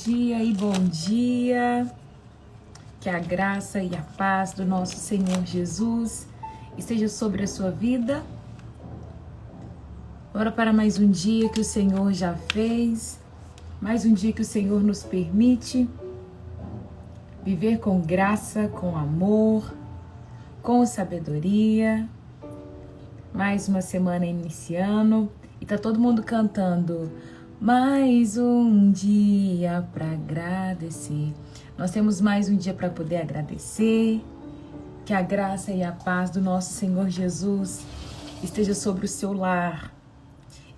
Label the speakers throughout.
Speaker 1: dia e bom dia. Que a graça e a paz do nosso Senhor Jesus esteja sobre a sua vida. Bora para mais um dia que o Senhor já fez, mais um dia que o Senhor nos permite viver com graça, com amor, com sabedoria. Mais uma semana iniciando e tá todo mundo cantando. Mais um dia para agradecer. Nós temos mais um dia para poder agradecer. Que a graça e a paz do nosso Senhor Jesus esteja sobre o seu lar,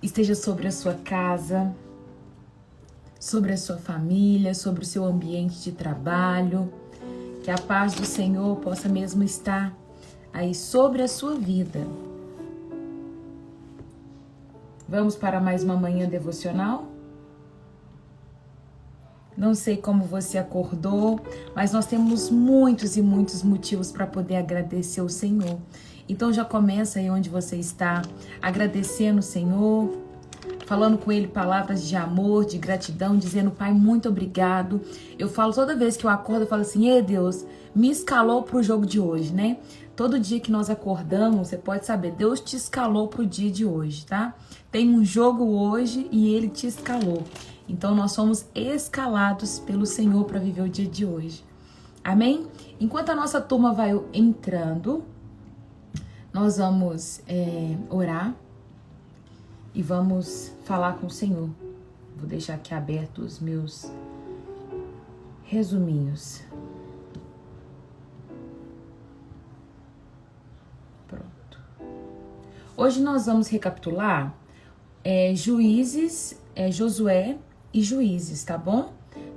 Speaker 1: esteja sobre a sua casa, sobre a sua família, sobre o seu ambiente de trabalho. Que a paz do Senhor possa mesmo estar aí sobre a sua vida. Vamos para mais uma manhã devocional? Não sei como você acordou, mas nós temos muitos e muitos motivos para poder agradecer o Senhor. Então já começa aí onde você está, agradecendo o Senhor, falando com Ele palavras de amor, de gratidão, dizendo: Pai, muito obrigado. Eu falo toda vez que eu acordo, eu falo assim: Ei Deus, me escalou para o jogo de hoje, né? Todo dia que nós acordamos, você pode saber, Deus te escalou para o dia de hoje, tá? Tem um jogo hoje e Ele te escalou. Então nós somos escalados pelo Senhor para viver o dia de hoje. Amém? Enquanto a nossa turma vai entrando, nós vamos orar e vamos falar com o Senhor. Vou deixar aqui aberto os meus resuminhos. Pronto. Hoje nós vamos recapitular Josué e Juízes, tá bom?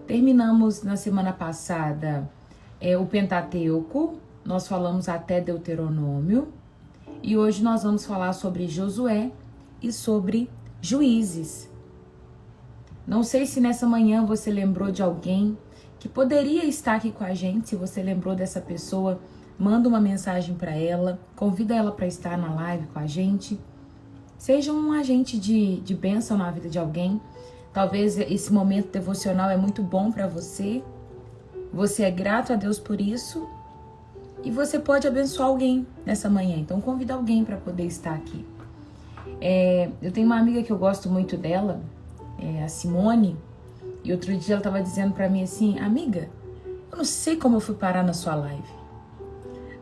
Speaker 1: Terminamos na semana passada o Pentateuco, nós falamos até Deuteronômio, e hoje nós vamos falar sobre Josué e sobre Juízes. Não sei se nessa manhã você lembrou de alguém que poderia estar aqui com a gente. Se você lembrou dessa pessoa, manda uma mensagem para ela, convida ela para estar na live com a gente. Seja um agente de bênção na vida de alguém. Talvez esse momento devocional é muito bom para você. Você é grato a Deus por isso. E você pode abençoar alguém nessa manhã. Então convida alguém para poder estar aqui. Eu tenho uma amiga que eu gosto muito dela, a Simone. E outro dia ela estava dizendo para mim assim: Amiga, eu não sei como eu fui parar na sua live.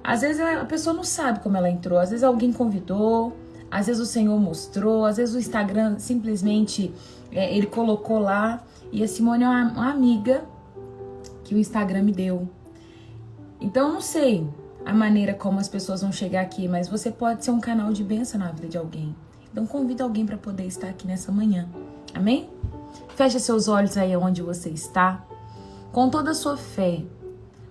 Speaker 1: Às vezes a pessoa não sabe como ela entrou. Às vezes alguém convidou. Às vezes o Senhor mostrou, às vezes o Instagram simplesmente ele colocou lá. E a Simone é uma amiga que o Instagram me deu. Então eu não sei a maneira como as pessoas vão chegar aqui, mas você pode ser um canal de bênção na vida de alguém. Então convida alguém para poder estar aqui nessa manhã. Amém? Feche seus olhos aí onde você está. Com toda a sua fé,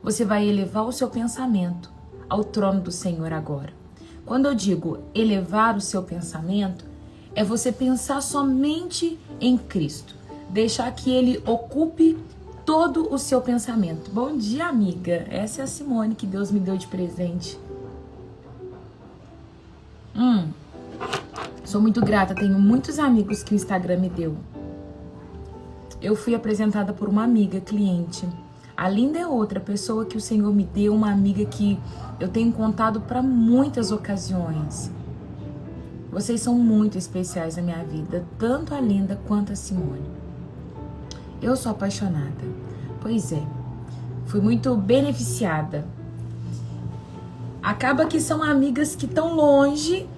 Speaker 1: você vai elevar o seu pensamento ao trono do Senhor agora. Quando eu digo elevar o seu pensamento, é você pensar somente em Cristo. Deixar que Ele ocupe todo o seu pensamento. Bom dia, amiga. Essa é a Simone que Deus me deu de presente. Sou muito grata. Tenho muitos amigos que o Instagram me deu. Eu fui apresentada por uma amiga, cliente. A Linda é outra pessoa que o Senhor me deu, uma amiga que eu tenho contado para muitas ocasiões. Vocês são muito especiais na minha vida, tanto a Linda quanto a Simone. Eu sou apaixonada. Pois é, fui muito beneficiada. Acaba que são amigas que estão longe,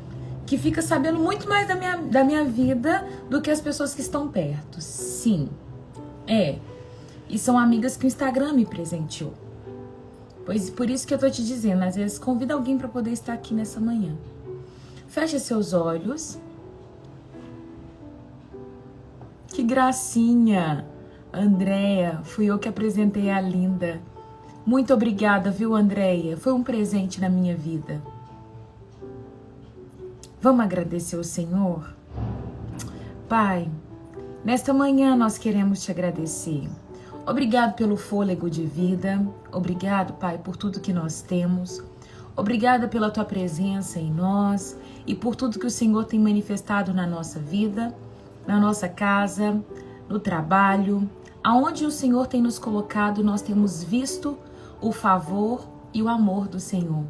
Speaker 1: que ficam sabendo muito mais da minha vida do que as pessoas que estão perto. Sim, E são amigas que o Instagram me presenteou. Pois por isso que eu tô te dizendo, às vezes convida alguém para poder estar aqui nessa manhã. Feche seus olhos. Que gracinha! Andréia, fui eu que apresentei a Linda. Muito obrigada, viu, Andréia? Foi um presente na minha vida. Vamos agradecer ao Senhor? Pai, nesta manhã nós queremos te agradecer. Obrigado pelo fôlego de vida. Obrigado, Pai, por tudo que nós temos. Obrigada pela tua presença em nós e por tudo que o Senhor tem manifestado na nossa vida, na nossa casa, no trabalho, Aonde o Senhor tem nos colocado, nós temos visto o favor e o amor do Senhor.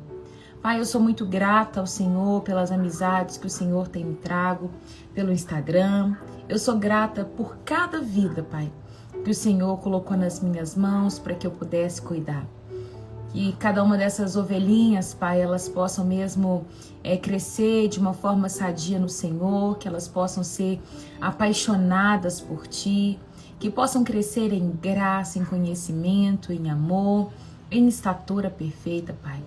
Speaker 1: Pai, eu sou muito grata ao Senhor pelas amizades que o Senhor tem me trago pelo Instagram. Eu sou grata por cada vida, Pai, que o Senhor colocou nas minhas mãos para que eu pudesse cuidar. Que cada uma dessas ovelhinhas, Pai, elas possam mesmo crescer de uma forma sadia no Senhor, que elas possam ser apaixonadas por Ti, que possam crescer em graça, em conhecimento, em amor, em estatura perfeita, Pai.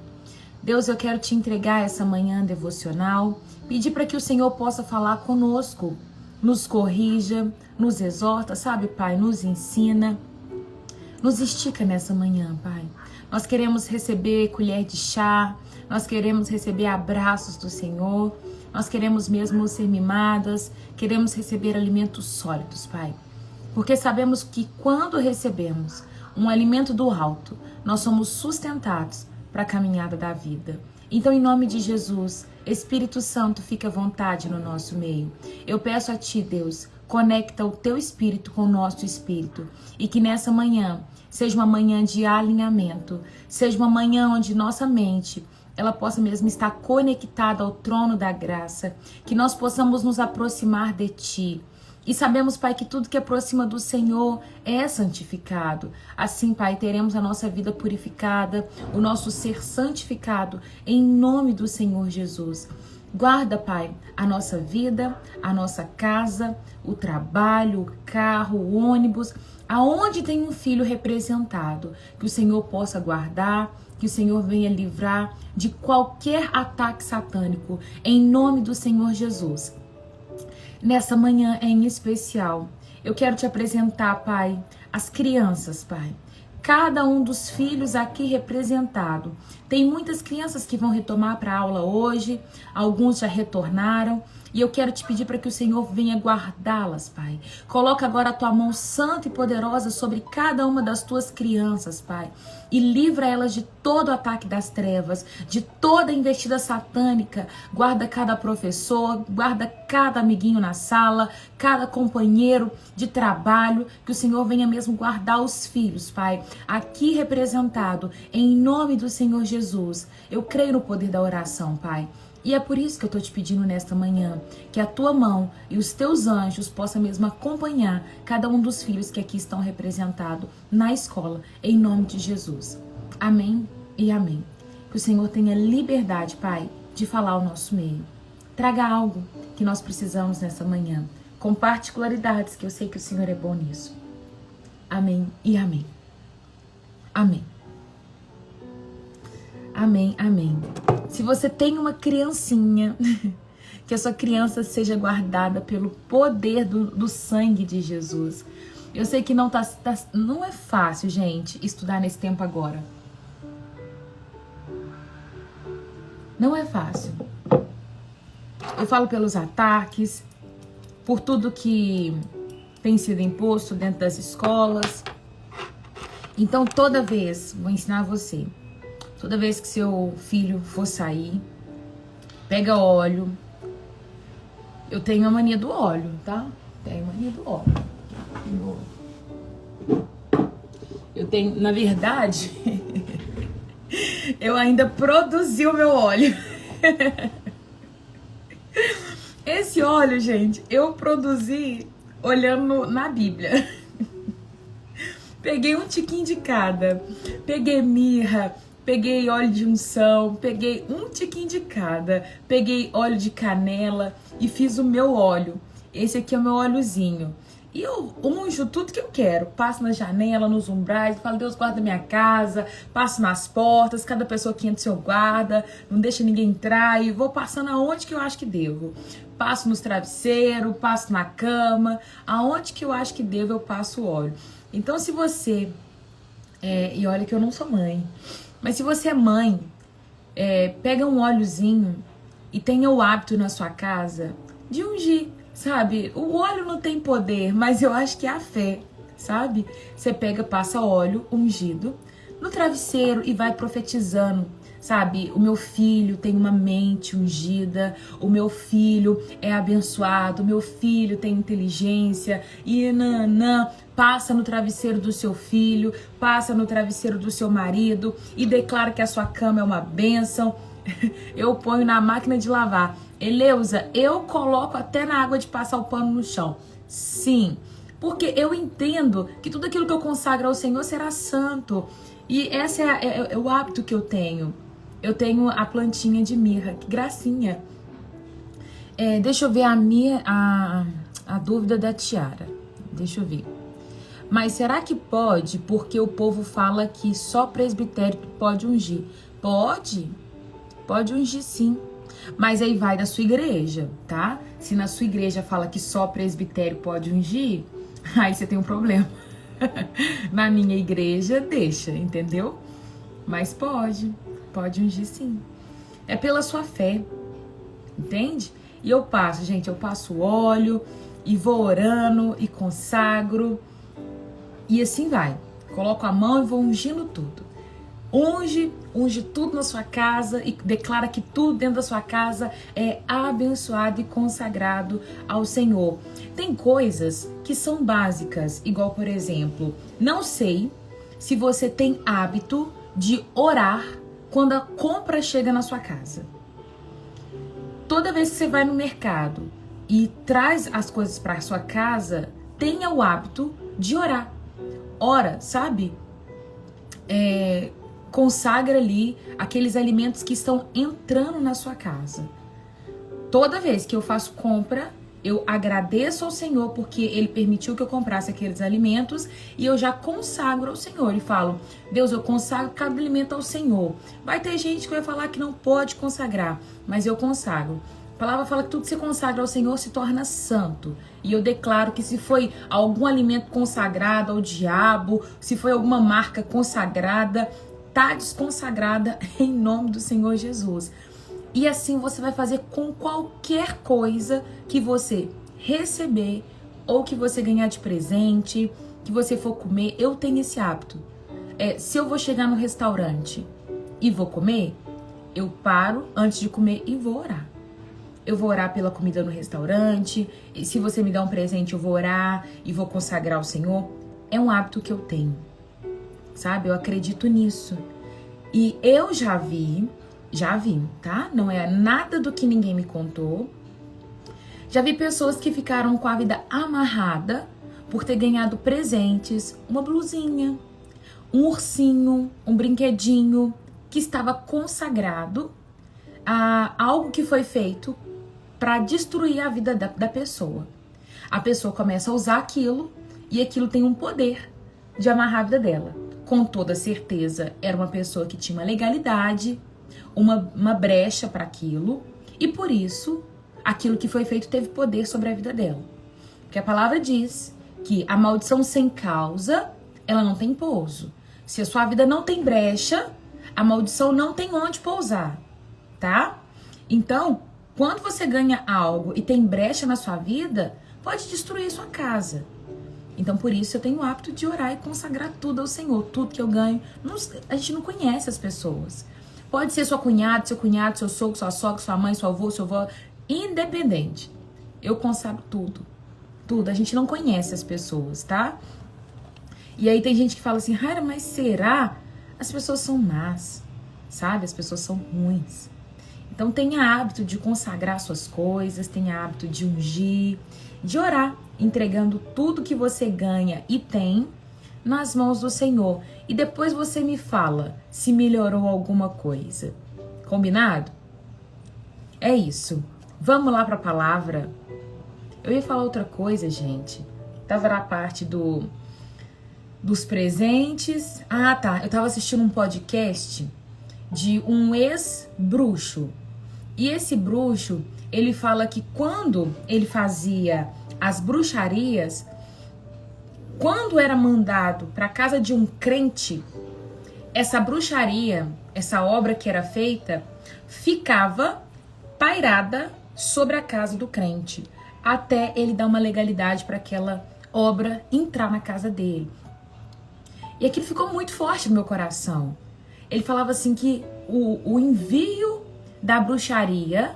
Speaker 1: Deus, eu quero Te entregar essa manhã devocional, pedir para que o Senhor possa falar conosco, nos corrija, nos exorta, sabe, Pai, nos ensina, nos estica nessa manhã, Pai. Nós queremos receber colher de chá, nós queremos receber abraços do Senhor, nós queremos mesmo ser mimadas, queremos receber alimentos sólidos, Pai. Porque sabemos que quando recebemos um alimento do alto, nós somos sustentados para a caminhada da vida. Então, em nome de Jesus, Espírito Santo, fica à vontade no nosso meio. Eu peço a Ti, Deus, conecta o Teu Espírito com o nosso Espírito e que nessa manhã seja uma manhã de alinhamento, seja uma manhã onde nossa mente ela possa mesmo estar conectada ao trono da graça, que nós possamos nos aproximar de Ti. E sabemos, Pai, que tudo que aproxima do Senhor é santificado. Assim, Pai, teremos a nossa vida purificada, o nosso ser santificado, em nome do Senhor Jesus. Guarda, Pai, a nossa vida, a nossa casa, o trabalho, o carro, o ônibus, aonde tem um filho representado, que o Senhor possa guardar, que o Senhor venha livrar de qualquer ataque satânico, em nome do Senhor Jesus. Nessa manhã em especial, eu quero Te apresentar, Pai, as crianças, Pai. Cada um dos filhos aqui representado. Tem muitas crianças que vão retomar para a aula hoje, alguns já retornaram. E eu quero Te pedir para que o Senhor venha guardá-las, Pai. Coloca agora a Tua mão santa e poderosa sobre cada uma das Tuas crianças, Pai. E livra elas de todo o ataque das trevas, de toda investida satânica. Guarda cada professor, guarda cada amiguinho na sala, cada companheiro de trabalho. Que o Senhor venha mesmo guardar os filhos, Pai. Aqui representado, em nome do Senhor Jesus. Eu creio no poder da oração, Pai. E é por isso que eu estou Te pedindo nesta manhã, que a Tua mão e os Teus anjos possam mesmo acompanhar cada um dos filhos que aqui estão representados na escola, em nome de Jesus. Amém e amém. Que o Senhor tenha liberdade, Pai, de falar ao nosso meio. Traga algo que nós precisamos nessa manhã, com particularidades, que eu sei que o Senhor é bom nisso. Amém e amém. Amém. Amém, amém. Se você tem uma criancinha, que a sua criança seja guardada pelo poder do sangue de Jesus. Eu sei que não é fácil, gente, estudar nesse tempo agora. Não é fácil. Eu falo pelos ataques, por tudo que tem sido imposto dentro das escolas. Então, toda vez, vou ensinar você. Toda vez que seu filho for sair, pega óleo. Eu tenho a mania do óleo, tá? Tenho a mania do óleo. Eu tenho, na verdade, eu ainda produzi o meu óleo. Esse óleo, gente, eu produzi olhando na Bíblia. Peguei um tiquinho de cada. Peguei mirra. Peguei óleo de unção, peguei um tiquinho de cada, peguei óleo de canela e fiz o meu óleo. Esse aqui é o meu óleozinho. E eu unjo tudo que eu quero. Passo na janela, nos umbrais, falo, Deus guarda minha casa, passo nas portas, cada pessoa que entra, o Senhor guarda, não deixa ninguém entrar, e vou passando aonde que eu acho que devo. Passo nos travesseiros, passo na cama, aonde que eu acho que devo eu passo o óleo. Então se você, e olha que eu não sou mãe, mas se você é mãe, pega um óleozinho e tenha o hábito na sua casa de ungir, sabe? O óleo não tem poder, mas eu acho que é a fé, sabe? Você pega, passa óleo ungido no travesseiro e vai profetizando, sabe? O meu filho tem uma mente ungida, o meu filho é abençoado, o meu filho tem inteligência, e nanã, passa no travesseiro do seu filho, passa no travesseiro do seu marido e declara que a sua cama é uma bênção. Eu ponho na máquina de lavar. Eleusa, eu coloco até na água de passar o pano no chão. Sim, porque eu entendo que tudo aquilo que eu consagro ao Senhor será santo. E esse é o hábito que eu tenho. Eu tenho a plantinha de mirra, que gracinha. Deixa eu ver a dúvida da Tiara. Deixa eu ver. Mas será que pode? Porque o povo fala que só presbitério pode ungir. Pode ungir sim. Mas aí vai da sua igreja, tá? Se na sua igreja fala que só presbitério pode ungir, aí você tem um problema. Na minha igreja, deixa, entendeu? Mas pode ungir sim. É pela sua fé, entende? E eu passo óleo e vou orando e consagro. E assim vai. Coloco a mão e vou ungindo tudo. Unge tudo na sua casa e declara que tudo dentro da sua casa é abençoado e consagrado ao Senhor. Tem coisas que são básicas, igual, por exemplo, não sei se você tem hábito de orar quando a compra chega na sua casa. Toda vez que você vai no mercado e traz as coisas para sua casa, tenha o hábito de orar. Ora, sabe? Consagra ali aqueles alimentos que estão entrando na sua casa. Toda vez que eu faço compra, eu agradeço ao Senhor porque Ele permitiu que eu comprasse aqueles alimentos e eu já consagro ao Senhor e falo, Deus, eu consagro cada alimento ao Senhor. Vai ter gente que vai falar que não pode consagrar, mas eu consagro. A palavra fala que tudo que se consagra ao Senhor se torna santo. E eu declaro que se foi algum alimento consagrado ao diabo, se foi alguma marca consagrada, tá desconsagrada em nome do Senhor Jesus. E assim você vai fazer com qualquer coisa que você receber ou que você ganhar de presente, que você for comer. Eu tenho esse hábito. Se eu vou chegar no restaurante e vou comer, eu paro antes de comer e vou orar. Eu vou orar pela comida no restaurante. E se você me dá um presente, eu vou orar e vou consagrar ao Senhor. É um hábito que eu tenho. Sabe? Eu acredito nisso. E eu já vi, tá? Não é nada do que ninguém me contou. Já vi pessoas que ficaram com a vida amarrada por ter ganhado presentes, uma blusinha, um ursinho, um brinquedinho que estava consagrado a algo que foi feito para destruir a vida da pessoa. A pessoa começa a usar aquilo e aquilo tem um poder de amarrar a vida dela. Com toda certeza, era uma pessoa que tinha uma legalidade, uma brecha para aquilo, e por isso, aquilo que foi feito teve poder sobre a vida dela. Porque a palavra diz que a maldição sem causa, ela não tem pouso. Se a sua vida não tem brecha, a maldição não tem onde pousar, tá? Então, quando você ganha algo e tem brecha na sua vida, pode destruir sua casa. Então, por isso, eu tenho o hábito de orar e consagrar tudo ao Senhor. Tudo que eu ganho. A gente não conhece as pessoas. Pode ser sua cunhada, seu cunhado, seu sogro, sua sogra, sua mãe, seu avô, seu avó. Independente. Eu consagro tudo. Tudo. A gente não conhece as pessoas, tá? E aí tem gente que fala assim, Raira, mas será? As pessoas são más, sabe? As pessoas são ruins. Então, tenha hábito de consagrar suas coisas, tenha hábito de ungir, de orar, entregando tudo que você ganha e tem nas mãos do Senhor. E depois você me fala se melhorou alguma coisa. Combinado? É isso. Vamos lá para a palavra. Eu ia falar outra coisa, gente. Tava na parte dos presentes. Ah, tá. Eu tava assistindo um podcast de um ex-bruxo. E esse bruxo, ele fala que quando ele fazia as bruxarias, quando era mandado para casa de um crente, essa bruxaria, essa obra que era feita, ficava pairada sobre a casa do crente, até ele dar uma legalidade para aquela obra entrar na casa dele. E aquilo ficou muito forte no meu coração. ele falava assim que o envio da bruxaria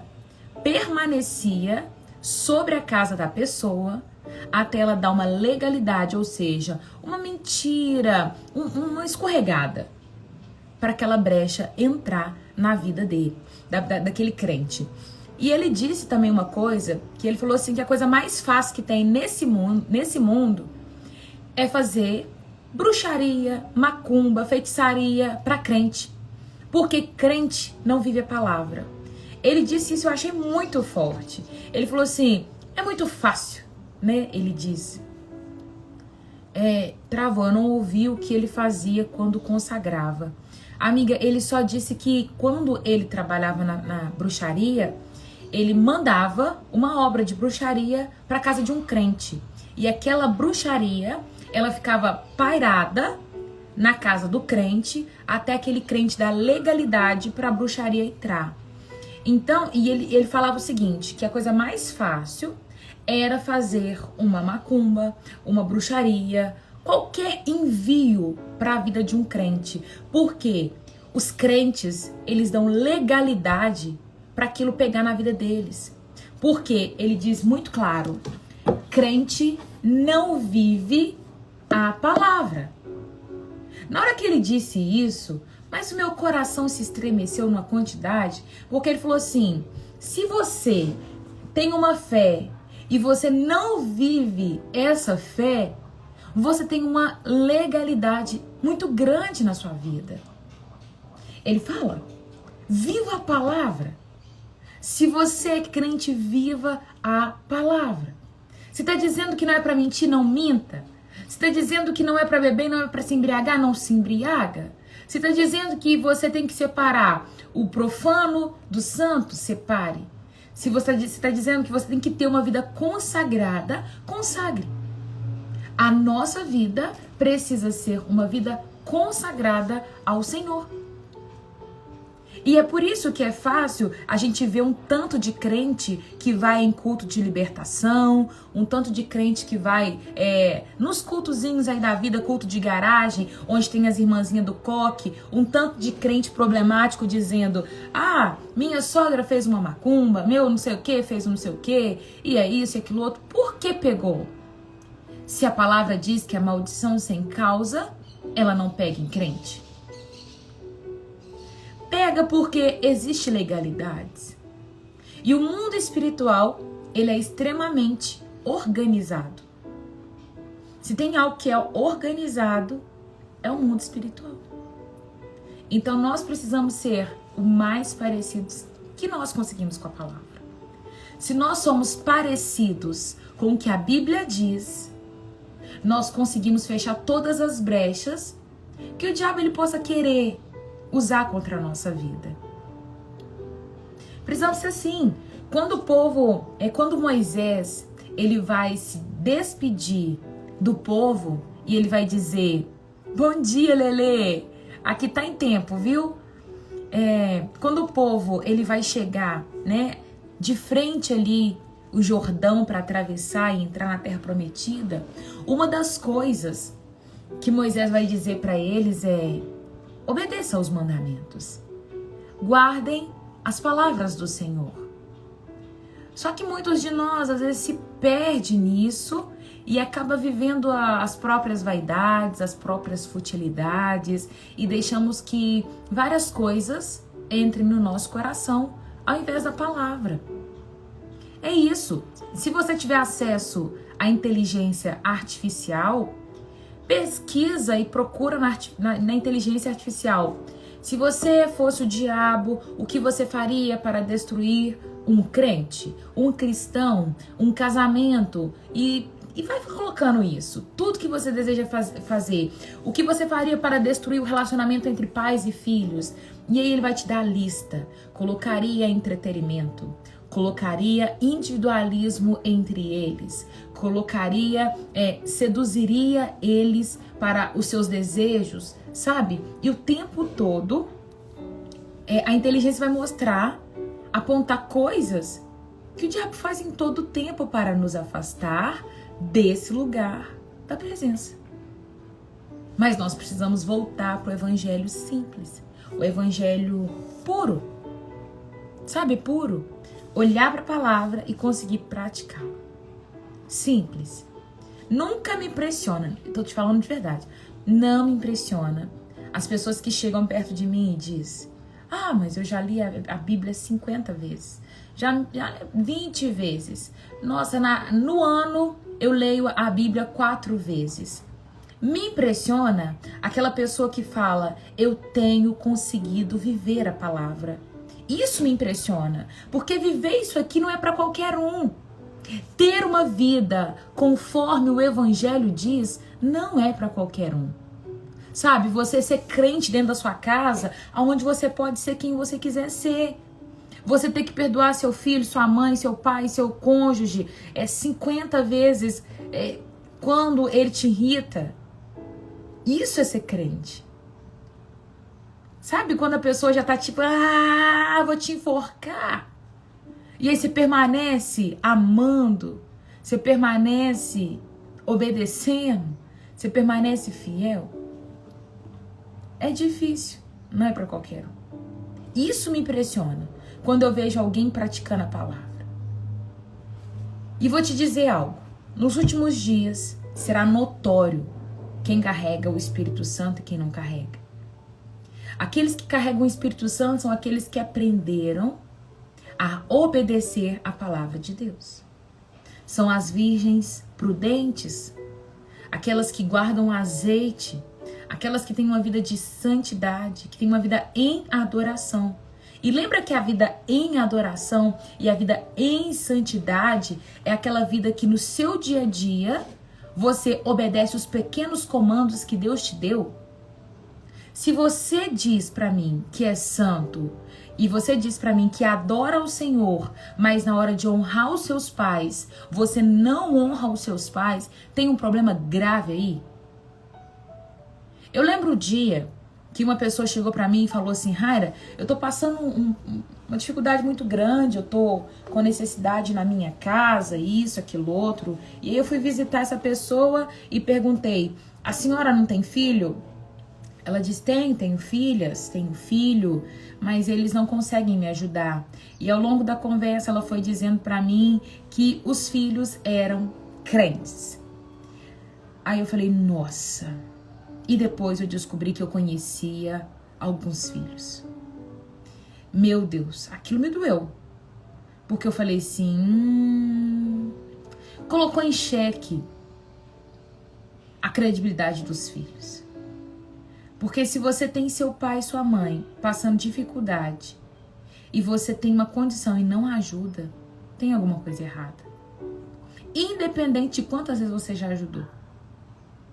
Speaker 1: permanecia sobre a casa da pessoa até ela dar uma legalidade, ou seja, uma mentira, uma escorregada, para aquela brecha entrar na vida dele, daquele crente. E ele disse também uma coisa, que ele falou assim, que a coisa mais fácil que tem nesse mundo é fazer bruxaria, macumba, feitiçaria para crente. Porque crente não vive a palavra. Ele disse isso, eu achei muito forte. Ele falou assim, é muito fácil, né? Ele disse. Travou, eu não ouvi o que ele fazia quando consagrava. Amiga, ele só disse que quando ele trabalhava na bruxaria, ele mandava uma obra de bruxaria para casa de um crente. E aquela bruxaria, ela ficava pairada na casa do crente até aquele crente dar legalidade para a bruxaria entrar. Então, e ele falava o seguinte, que a coisa mais fácil era fazer uma macumba, uma bruxaria, qualquer envio para a vida de um crente. Porque os crentes, eles dão legalidade para aquilo pegar na vida deles. Porque ele diz muito claro, crente não vive a palavra. Na hora que ele disse isso, mas o meu coração se estremeceu numa quantidade, porque ele falou assim, se você tem uma fé e você não vive essa fé, você tem uma legalidade muito grande na sua vida. Ele fala, viva a palavra. Se você é crente, viva a palavra. Se está dizendo que não é para mentir, não minta. Se está dizendo que não é para beber, não é para se embriagar, não se embriaga. Se está dizendo que você tem que separar o profano do santo, separe. Se você está dizendo que você tem que ter uma vida consagrada, consagre. A nossa vida precisa ser uma vida consagrada ao Senhor. E é por isso que é fácil a gente ver um tanto de crente que vai em culto de libertação, um tanto de crente que vai nos cultozinhos aí da vida, culto de garagem, onde tem as irmãzinhas do coque, um tanto de crente problemático dizendo, minha sogra fez uma macumba, meu não sei o que fez um não sei o que, e é isso e aquilo outro. Por que pegou? Se a palavra diz que a maldição sem causa, ela não pega em crente. Pega porque existe legalidades. E o mundo espiritual, ele é extremamente organizado. Se tem algo que é organizado, é o mundo espiritual. Então nós precisamos ser o mais parecidos que nós conseguimos com a palavra. Se nós somos parecidos com o que a Bíblia diz, nós conseguimos fechar todas as brechas que o diabo ele possa querer usar contra a nossa vida. Precisamos ser assim. Quando Moisés ele vai se despedir do povo e ele vai dizer, bom dia, Lelê, aqui tá em tempo, viu? Quando o povo ele vai chegar, né, de frente ali o Jordão para atravessar e entrar na Terra Prometida, uma das coisas que Moisés vai dizer para eles é: obedeça aos mandamentos. Guardem as palavras do Senhor. Só que muitos de nós, às vezes, se perdem nisso e acaba vivendo as próprias vaidades, as próprias futilidades e deixamos que várias coisas entrem no nosso coração ao invés da palavra. É isso. Se você tiver acesso à inteligência artificial, pesquisa e procura na inteligência artificial. Se você fosse o diabo, o que você faria para destruir um crente, um cristão, um casamento? E vai colocando isso. Tudo que você deseja fazer. O que você faria para destruir o relacionamento entre pais e filhos? E aí ele vai te dar a lista. Colocaria entretenimento. Colocaria individualismo entre eles, seduziria eles para os seus desejos, sabe? E o tempo todo a inteligência vai mostrar, apontar coisas que o diabo faz em todo o tempo para nos afastar desse lugar da presença. Mas nós precisamos voltar para o evangelho simples. o evangelho puro. Sabe, puro? Olhar para a palavra e conseguir praticar. Simples. Nunca me impressiona, tô te falando de verdade, não me impressiona as pessoas que chegam perto de mim e dizem: ah, mas eu já li a Bíblia 50 vezes, já 20 vezes. Nossa, no ano eu leio a Bíblia 4 vezes. Me impressiona aquela pessoa que fala: eu tenho conseguido viver a palavra. Isso me impressiona, porque viver isso aqui não é para qualquer um. Ter uma vida conforme o Evangelho diz não é para qualquer um. Sabe, você ser crente dentro da sua casa, onde você pode ser quem você quiser ser. Você ter que perdoar seu filho, sua mãe, seu pai, seu cônjuge 50 vezes quando ele te irrita. Isso é ser crente. Sabe quando a pessoa já tá tipo, vou te enforcar. E aí você permanece amando, você permanece obedecendo, você permanece fiel. É difícil, não é para qualquer um. Isso me impressiona quando eu vejo alguém praticando a palavra. E vou te dizer algo, nos últimos dias será notório quem carrega o Espírito Santo e quem não carrega. Aqueles que carregam o Espírito Santo são aqueles que aprenderam a obedecer a palavra de Deus. São as virgens prudentes, aquelas que guardam azeite, aquelas que têm uma vida de santidade, que têm uma vida em adoração. E lembra que a vida em adoração e a vida em santidade é aquela vida que no seu dia a dia você obedece os pequenos comandos que Deus te deu. Se você diz para mim que é santo e você diz para mim que adora o Senhor, mas na hora de honrar os seus pais, você não honra os seus pais, tem um problema grave aí. Eu lembro o dia que uma pessoa chegou para mim e falou assim: Raira, eu tô passando uma dificuldade muito grande, eu tô com necessidade na minha casa, isso, aquilo, outro. E aí eu fui visitar essa pessoa e perguntei: a senhora não tem filho? Ela disse: tenho filhas, tenho filho, mas eles não conseguem me ajudar. E ao longo da conversa ela foi dizendo para mim que os filhos eram crentes. Aí eu falei: nossa. E depois eu descobri que eu conhecia alguns filhos. Meu Deus, aquilo me doeu. Porque eu falei assim, colocou em xeque a credibilidade dos filhos. Porque se você tem seu pai e sua mãe passando dificuldade e você tem uma condição e não ajuda, tem alguma coisa errada. Independente de quantas vezes você já ajudou,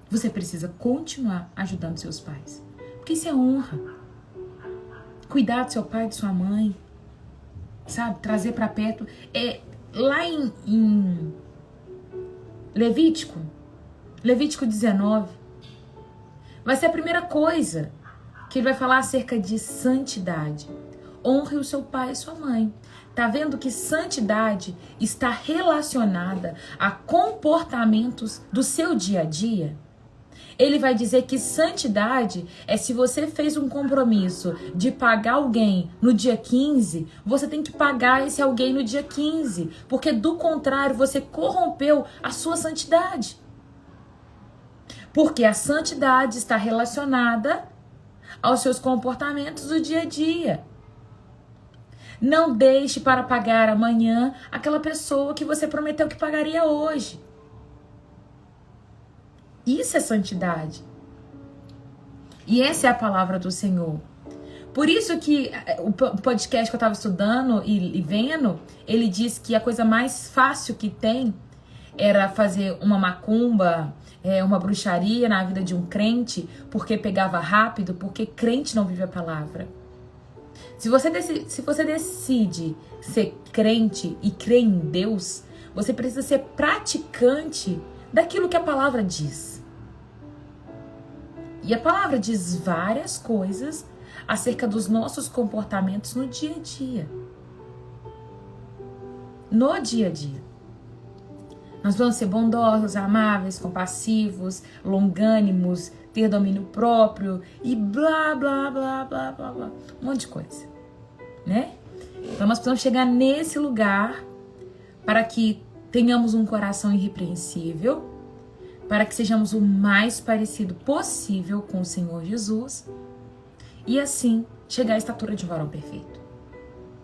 Speaker 1: você precisa continuar ajudando seus pais. Porque isso é honra. Cuidar do seu pai e de sua mãe, sabe? Trazer para perto. Lá em Levítico 19, vai ser a primeira coisa que ele vai falar acerca de santidade. Honre o seu pai e sua mãe. Tá vendo que santidade está relacionada a comportamentos do seu dia a dia? Ele vai dizer que santidade é se você fez um compromisso de pagar alguém no dia 15, você tem que pagar esse alguém no dia 15, porque do contrário você corrompeu a sua santidade. Porque a santidade está relacionada aos seus comportamentos do dia a dia. Não deixe para pagar amanhã aquela pessoa que você prometeu que pagaria hoje. Isso é santidade. E essa é a palavra do Senhor. Por isso que o podcast que eu estava estudando e vendo, ele diz que a coisa mais fácil que tem era fazer uma macumba, uma bruxaria na vida de um crente, porque pegava rápido, porque crente não vive a palavra. Se você decide ser crente e crer em Deus, você precisa ser praticante daquilo que a palavra diz. E a palavra diz várias coisas acerca dos nossos comportamentos no dia a dia. No dia a dia. Nós vamos ser bondosos, amáveis, compassivos, longânimos, ter domínio próprio e blá, blá, blá, blá, blá, blá. Um monte de coisa, né? Então nós precisamos chegar nesse lugar para que tenhamos um coração irrepreensível, para que sejamos o mais parecido possível com o Senhor Jesus e assim chegar à estatura de um varão perfeito,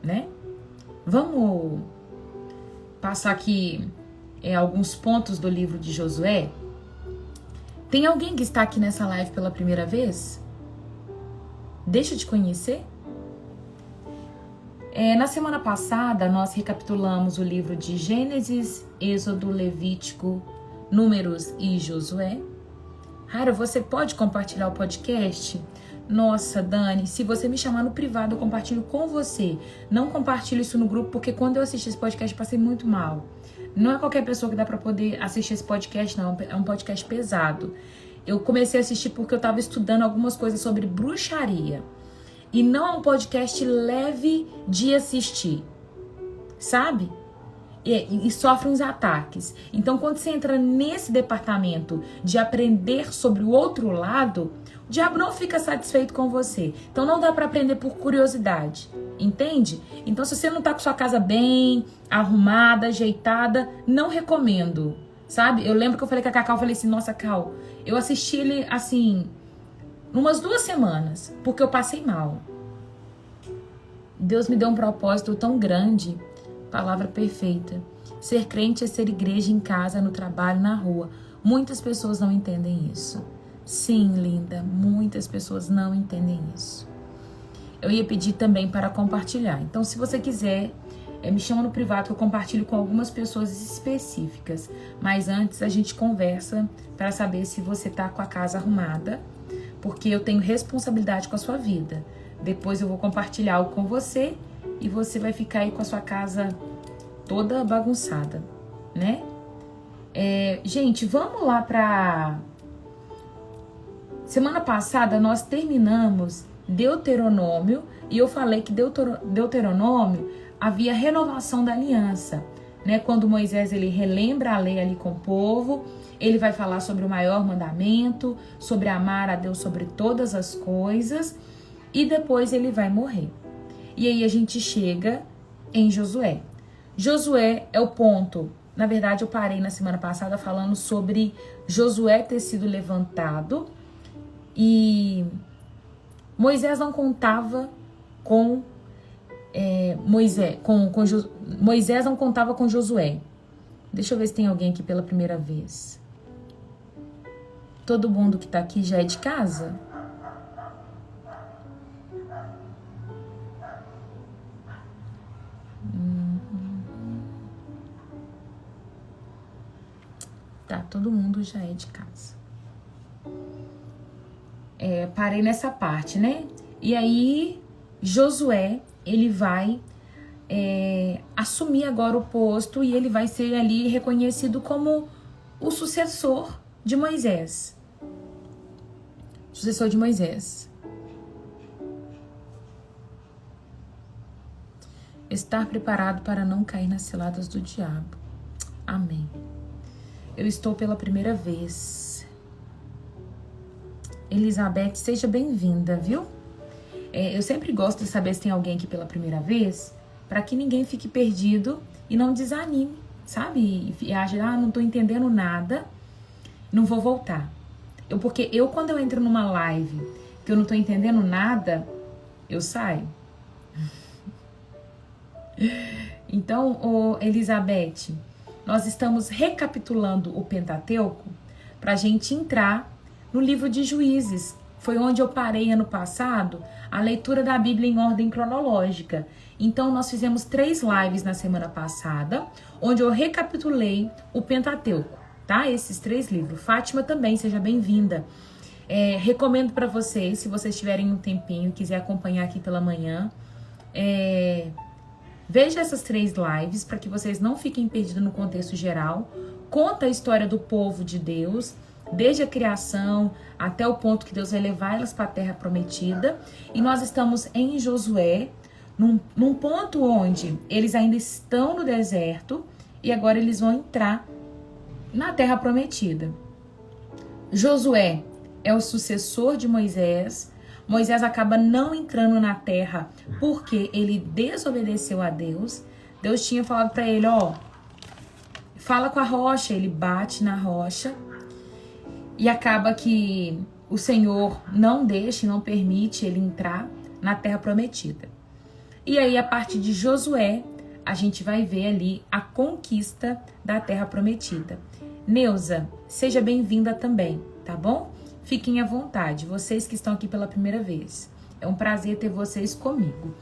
Speaker 1: né? Vamos passar aqui alguns pontos do livro de Josué. Tem alguém que está aqui nessa live pela primeira vez? Deixa eu te conhecer. Na semana passada, nós recapitulamos o livro de Gênesis, Êxodo, Levítico, Números e Josué. Rara, você pode compartilhar o podcast? Nossa, Dani, se você me chamar no privado, eu compartilho com você. Não compartilho isso no grupo, porque quando eu assisti esse podcast, eu passei muito mal. Não é qualquer pessoa que dá pra poder assistir esse podcast, não. É um podcast pesado. Eu comecei a assistir porque eu tava estudando algumas coisas sobre bruxaria. E não é um podcast leve de assistir, sabe? E sofre uns ataques. Então, quando você entra nesse departamento de aprender sobre o outro lado, o diabo não fica satisfeito com você. Então, não dá pra aprender por curiosidade, entende? Então, se você não tá com sua casa bem arrumada, ajeitada, não recomendo, sabe? Eu lembro que eu falei com a Cacau, eu falei assim, nossa, Cal, eu assisti ele, assim, umas 2 semanas, porque eu passei mal. Deus me deu um propósito tão grande, palavra perfeita. Ser crente é ser igreja em casa, no trabalho, na rua. Muitas pessoas não entendem isso. Sim, linda, muitas pessoas não entendem isso. Eu ia pedir também para compartilhar. Então, se você quiser, me chama no privado que eu compartilho com algumas pessoas específicas. Mas antes a gente conversa para saber se você tá com a casa arrumada, porque eu tenho responsabilidade com a sua vida. Depois eu vou compartilhar algo com você e você vai ficar aí com a sua casa toda bagunçada, né? Gente, vamos lá pra... Semana passada nós terminamos Deuteronômio e eu falei que Deuteronômio havia renovação da aliança, né? Quando Moisés ele relembra a lei ali com o povo, ele vai falar sobre o maior mandamento, sobre amar a Deus sobre todas as coisas e depois ele vai morrer. E aí a gente chega em Josué. Josué é o ponto. Na verdade, eu parei na semana passada falando sobre Josué ter sido levantado e Moisés não contava com Moisés não contava com Josué. Deixa eu ver se tem alguém aqui pela primeira vez. Todo mundo que tá aqui já é de casa? Tá, todo mundo já é de casa. Parei nessa parte, né? E aí, Josué, ele vai assumir agora o posto e ele vai ser ali reconhecido como o sucessor de Moisés. Sucessor de Moisés. Estar preparado para não cair nas ciladas do diabo. Amém. Eu estou pela primeira vez. Elizabeth, seja bem-vinda, viu? Eu sempre gosto de saber se tem alguém aqui pela primeira vez, para que ninguém fique perdido e não desanime, sabe? E ache, não tô entendendo nada, não vou voltar. Porque quando eu entro numa live que eu não tô entendendo nada, eu saio. Então, Elizabeth, nós estamos recapitulando o Pentateuco para a gente entrar no livro de Juízes. Foi onde eu parei ano passado a leitura da Bíblia em ordem cronológica. Então, nós fizemos 3 lives na semana passada, onde eu recapitulei o Pentateuco, tá? Esses 3 livros. Fátima também, seja bem-vinda. Recomendo para vocês, se vocês tiverem um tempinho e quiser acompanhar aqui pela manhã, veja essas 3 lives para que vocês não fiquem perdidos no contexto geral. Conta a história do povo de Deus, desde a criação até o ponto que Deus vai levar elas para a terra prometida. E nós estamos em Josué, num ponto onde eles ainda estão no deserto e agora eles vão entrar na terra prometida. Josué é o sucessor de Moisés. Moisés acaba não entrando na terra porque ele desobedeceu a Deus. Deus tinha falado para ele, fala com a rocha. Ele bate na rocha e acaba que o Senhor não deixa e não permite ele entrar na terra prometida. E aí, a partir de Josué, a gente vai ver ali a conquista da terra prometida. Neuza, seja bem-vinda também, tá bom? Fiquem à vontade, vocês que estão aqui pela primeira vez. É um prazer ter vocês comigo.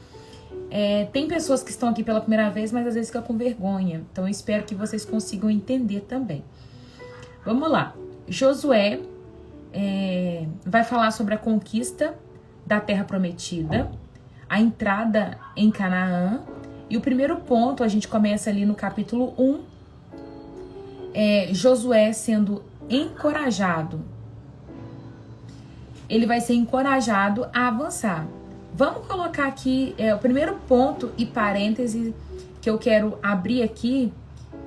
Speaker 1: Tem pessoas que estão aqui pela primeira vez, mas às vezes ficam com vergonha. Então eu espero que vocês consigam entender também. Vamos lá. Josué vai falar sobre a conquista da terra prometida, a entrada em Canaã. E o primeiro ponto, a gente começa ali no capítulo 1, Josué sendo encorajado. Ele vai ser encorajado a avançar. Vamos colocar aqui o primeiro ponto e parêntese que eu quero abrir aqui,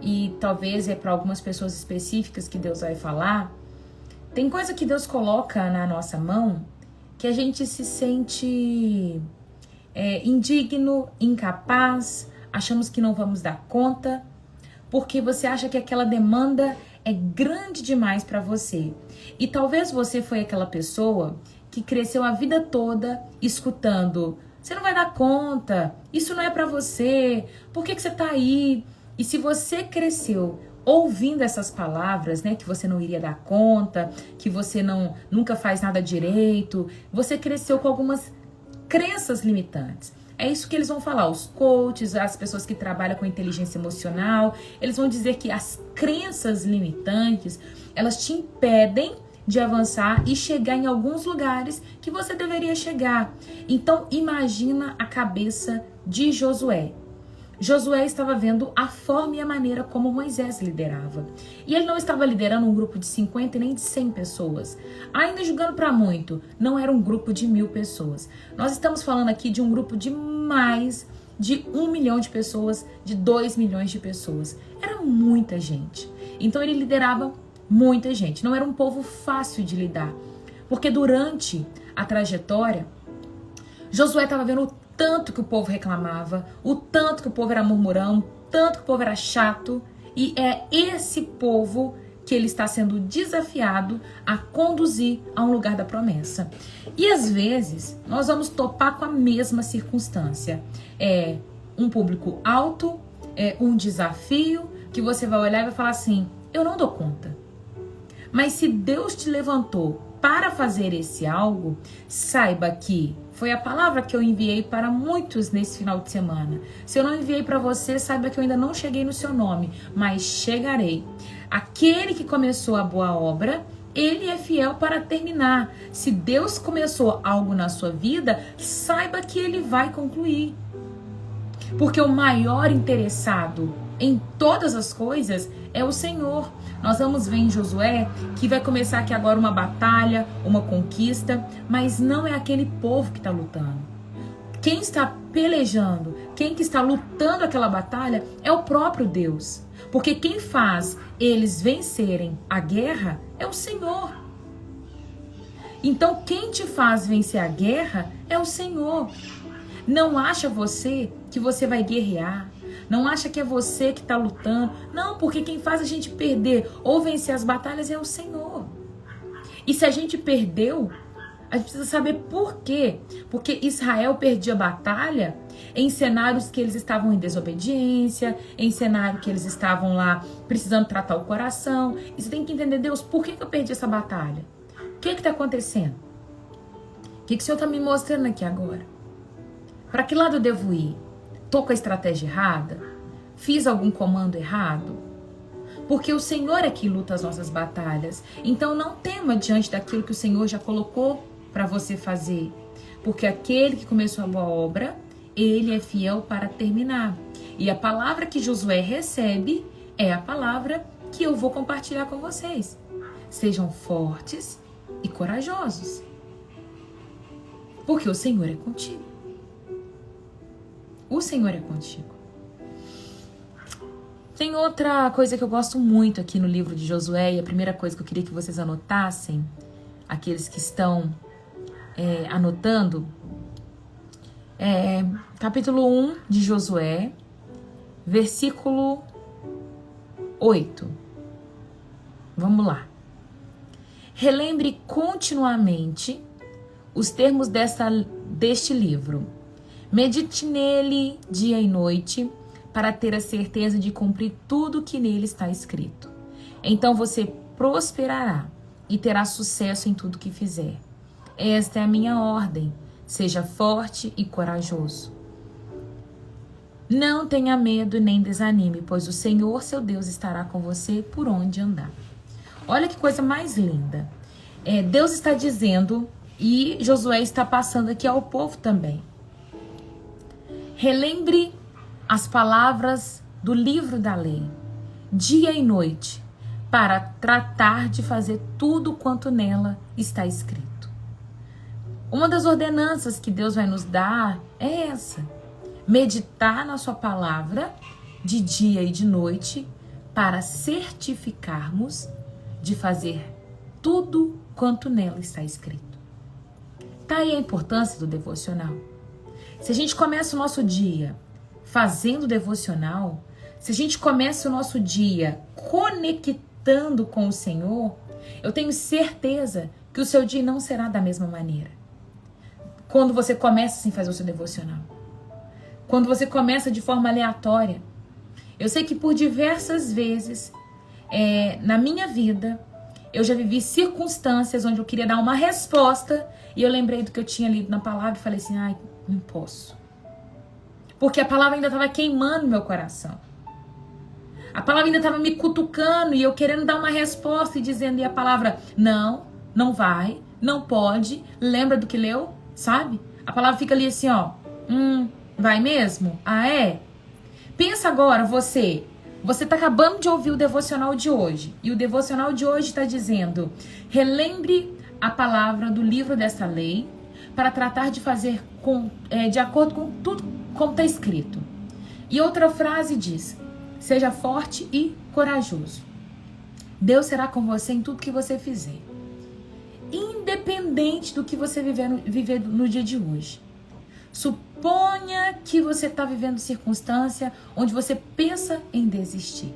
Speaker 1: e talvez para algumas pessoas específicas que Deus vai falar. Tem coisa que Deus coloca na nossa mão que a gente se sente indigno, incapaz, achamos que não vamos dar conta, porque você acha que aquela demanda é grande demais para você. E talvez você foi aquela pessoa que cresceu a vida toda escutando: você não vai dar conta, isso não é para você, por que você tá aí? E se você cresceu ouvindo essas palavras, né, que você não iria dar conta, que você nunca faz nada direito, você cresceu com algumas crenças limitantes. É isso que eles vão falar, os coaches, as pessoas que trabalham com inteligência emocional, eles vão dizer que as crenças limitantes, elas te impedem de avançar e chegar em alguns lugares que você deveria chegar. Então, imagina a cabeça de Josué. Josué estava vendo a forma e a maneira como Moisés liderava. E ele não estava liderando um grupo de 50 e nem de 100 pessoas. Ainda julgando para muito, não era um grupo de 1000 pessoas. Nós estamos falando aqui de um grupo de mais de 1 milhão de pessoas, de 2 milhões de pessoas. Era muita gente. Então ele liderava muita gente. Não era um povo fácil de lidar. Porque durante a trajetória, Josué estava vendo o tanto que o povo reclamava, o tanto que o povo era murmurão, o tanto que o povo era chato. E é esse povo que ele está sendo desafiado a conduzir a um lugar da promessa. E às vezes nós vamos topar com a mesma circunstância. É um público alto, é um desafio que você vai olhar e vai falar assim: eu não dou conta. Mas se Deus te levantou para fazer esse algo, saiba que foi a palavra que eu enviei para muitos nesse final de semana. Se eu não enviei para você, saiba que eu ainda não cheguei no seu nome, mas chegarei. Aquele que começou a boa obra, ele é fiel para terminar. Se Deus começou algo na sua vida, saiba que ele vai concluir. Porque o maior interessado em todas as coisas é o Senhor. Nós vamos ver em Josué que vai começar aqui agora uma batalha, uma conquista, mas não é aquele povo que está lutando. Quem está pelejando, quem que está lutando aquela batalha é o próprio Deus. Porque quem faz eles vencerem a guerra é o Senhor. Então quem te faz vencer a guerra é o Senhor. Não acha você que você vai guerrear. Não acha que é você que está lutando. Não, porque quem faz a gente perder ou vencer as batalhas é o Senhor. E se a gente perdeu, a gente precisa saber por quê. Porque Israel perdia batalha em cenários que eles estavam em desobediência, em cenário que eles estavam lá precisando tratar o coração. E você tem que entender: Deus, por que eu perdi essa batalha? O que está acontecendo? O que o Senhor está me mostrando aqui agora? Para que lado eu devo ir? Tô com a estratégia errada? Fiz algum comando errado? Porque o Senhor é que luta as nossas batalhas. Então não tema diante daquilo que o Senhor já colocou para você fazer. Porque aquele que começou a boa obra, ele é fiel para terminar. E a palavra que Josué recebe é a palavra que eu vou compartilhar com vocês. Sejam fortes e corajosos. Porque o Senhor é contigo. O Senhor é contigo. Tem outra coisa que eu gosto muito aqui no livro de Josué, e a primeira coisa que eu queria que vocês anotassem, aqueles que estão anotando, capítulo 1 de Josué, versículo 8. Vamos lá. Relembre continuamente os termos deste livro. Medite nele dia e noite, para ter a certeza de cumprir tudo que nele está escrito. Então você prosperará e terá sucesso em tudo que fizer. Esta é a minha ordem. Seja forte e corajoso. Não tenha medo nem desanime, pois o Senhor, seu Deus, estará com você por onde andar. Olha que coisa mais linda. Deus está dizendo, e Josué está passando aqui ao povo também. Relembre as palavras do livro da lei, dia e noite, para tratar de fazer tudo quanto nela está escrito. Uma das ordenanças que Deus vai nos dar é essa: meditar na sua palavra de dia e de noite, para certificarmos de fazer tudo quanto nela está escrito. Tá aí a importância do devocional. Se a gente começa o nosso dia fazendo devocional, se a gente começa o nosso dia conectando com o Senhor, eu tenho certeza que o seu dia não será da mesma maneira. Quando você começa sem fazer o seu devocional. Quando você começa de forma aleatória. Eu sei que por diversas vezes na minha vida, eu já vivi circunstâncias onde eu queria dar uma resposta e eu lembrei do que eu tinha lido na palavra e falei assim, ai, não posso. Porque a palavra ainda estava queimando meu coração. A palavra ainda estava me cutucando e eu querendo dar uma resposta e dizendo, e a palavra, não, não vai, não pode, lembra do que leu, sabe? A palavra fica ali assim, ó, vai mesmo? Ah, é? Pensa agora, você está acabando de ouvir o devocional de hoje, e o devocional de hoje está dizendo, relembre a palavra do livro desta lei, para tratar de fazer de acordo com tudo como está escrito. E outra frase diz, seja forte e corajoso. Deus será com você em tudo que você fizer. Independente do que você viver no dia de hoje. Suponha que você está vivendo circunstância onde você pensa em desistir.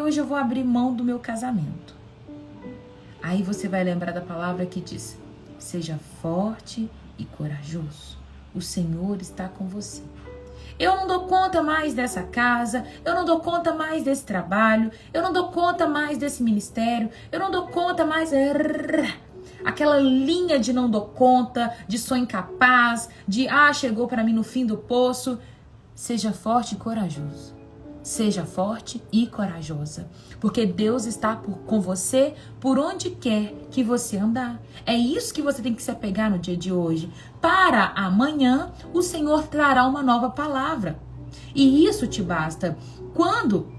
Speaker 1: Hoje eu vou abrir mão do meu casamento. Aí você vai lembrar da palavra que diz, seja forte e corajoso. O Senhor está com você. Eu não dou conta mais dessa casa, eu não dou conta mais desse trabalho, eu não dou conta mais desse ministério, eu não dou conta mais... Aquela linha de não dou conta, de sou incapaz, de chegou para mim no fim do poço. Seja forte e corajoso. Seja forte e corajosa, porque Deus está com você por onde quer que você andar. É isso que você tem que se apegar no dia de hoje. Para amanhã, o Senhor trará uma nova palavra. E isso te basta. Quando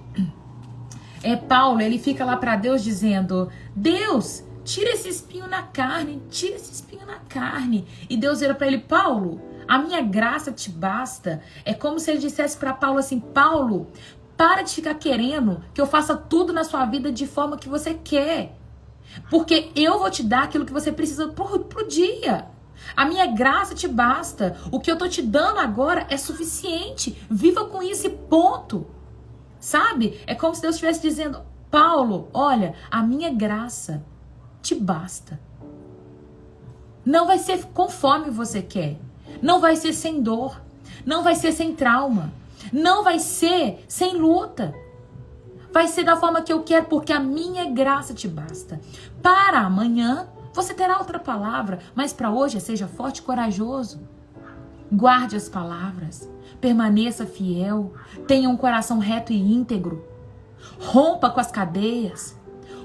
Speaker 1: Paulo, ele fica lá para Deus dizendo, Deus, tira esse espinho na carne, tira esse espinho na carne. E Deus vira para ele, Paulo, a minha graça te basta. É como se ele dissesse para Paulo assim, Paulo, para de ficar querendo que eu faça tudo na sua vida de forma que você quer. Porque eu vou te dar aquilo que você precisa pro dia. A minha graça te basta. O que eu tô te dando agora é suficiente. Viva com isso e ponto. Sabe? É como se Deus estivesse dizendo, Paulo, olha, a minha graça te basta. Não vai ser conforme você quer. Não vai ser sem dor. Não vai ser sem trauma. Não vai ser sem luta. Vai ser da forma que eu quero, porque a minha graça te basta. Para amanhã, você terá outra palavra, mas para hoje, seja forte e corajoso. Guarde as palavras. Permaneça fiel. Tenha um coração reto e íntegro. Rompa com as cadeias.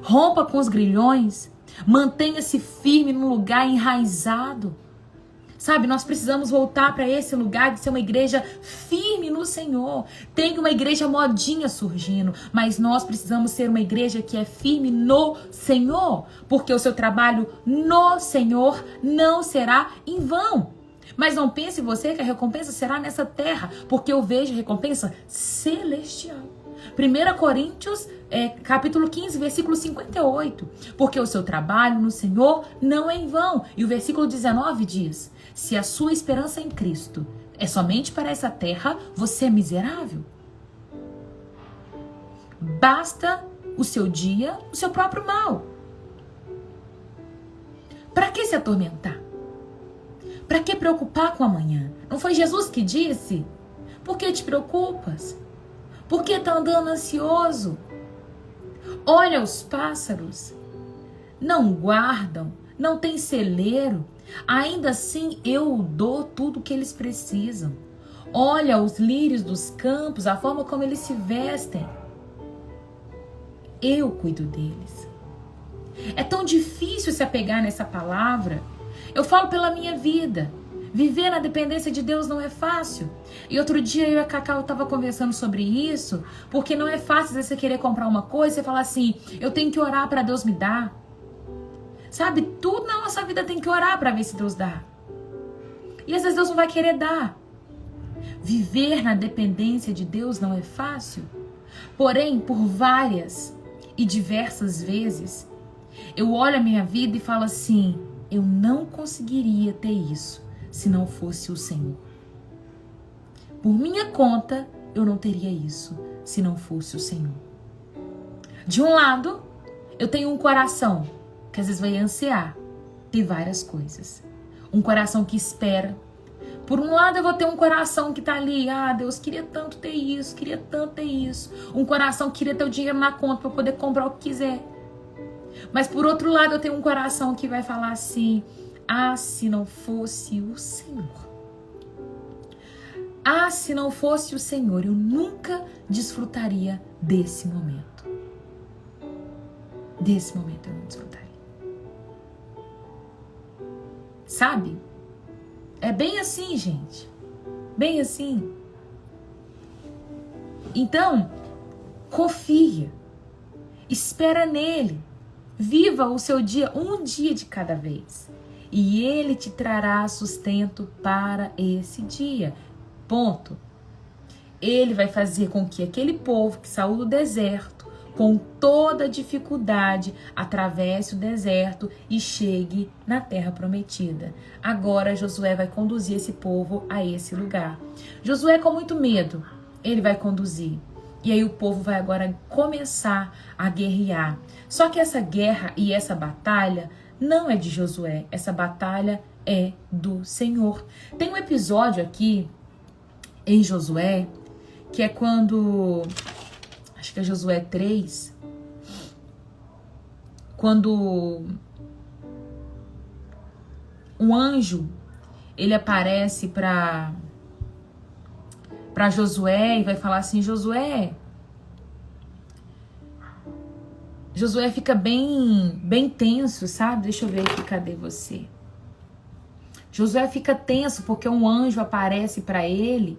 Speaker 1: Rompa com os grilhões. Mantenha-se firme num lugar enraizado. Sabe, nós precisamos voltar para esse lugar de ser uma igreja firme no Senhor. Tem uma igreja modinha surgindo, mas nós precisamos ser uma igreja que é firme no Senhor, porque o seu trabalho no Senhor não será em vão. Mas não pense você que a recompensa será nessa terra, porque eu vejo recompensa celestial. 1 Coríntios, capítulo 15, versículo 58. Porque o seu trabalho no Senhor não é em vão. E o versículo 19 diz: se a sua esperança em Cristo é somente para essa terra, você é miserável. Basta o seu dia, o seu próprio mal. Para que se atormentar? Para que preocupar com amanhã? Não foi Jesus que disse? Por que te preocupas? Por que está andando ansioso? Olha os pássaros. Não guardam, não tem celeiro. Ainda assim eu dou tudo o que eles precisam. Olha os lírios dos campos, a forma como eles se vestem. Eu cuido deles. É tão difícil se apegar nessa palavra. Eu falo pela minha vida. Viver na dependência de Deus não é fácil. E outro dia eu e a Cacau estava conversando sobre isso, porque não é fácil você querer comprar uma coisa e você falar assim, eu tenho que orar para Deus me dar. Sabe, tudo na nossa vida tem que orar para ver se Deus dá. E às vezes Deus não vai querer dar. Viver na dependência de Deus não é fácil. Porém, por várias e diversas vezes, eu olho a minha vida e falo assim, eu não conseguiria ter isso se não fosse o Senhor. Por minha conta, eu não teria isso se não fosse o Senhor. De um lado, eu tenho um coração que às vezes vai ansiar ter várias coisas. Um coração que espera. Por um lado, eu vou ter um coração que tá ali, Deus, queria tanto ter isso, queria tanto ter isso. Um coração que queria ter o dinheiro na conta para poder comprar o que quiser. Mas por outro lado, eu tenho um coração que vai falar assim, se não fosse o Senhor. Se não fosse o Senhor, eu nunca desfrutaria desse momento. Desse momento eu não desfrutaria. Sabe? É bem assim, gente. Bem assim. Então, confia. Espera nele. Viva o seu dia, um dia de cada vez. E ele te trará sustento para esse dia. Ponto. Ele vai fazer com que aquele povo que saiu do deserto, com toda dificuldade, atravesse o deserto e chegue na terra prometida. Agora Josué vai conduzir esse povo a esse lugar. Josué, com muito medo, ele vai conduzir. E aí o povo vai agora começar a guerrear. Só que essa guerra e essa batalha não é de Josué. Essa batalha é do Senhor. Tem um episódio aqui em Josué, que é quando, acho que é Josué 3, quando um anjo, ele aparece para Josué e vai falar assim, Josué fica bem tenso, sabe? Deixa eu ver aqui, cadê você? Josué fica tenso porque um anjo aparece para ele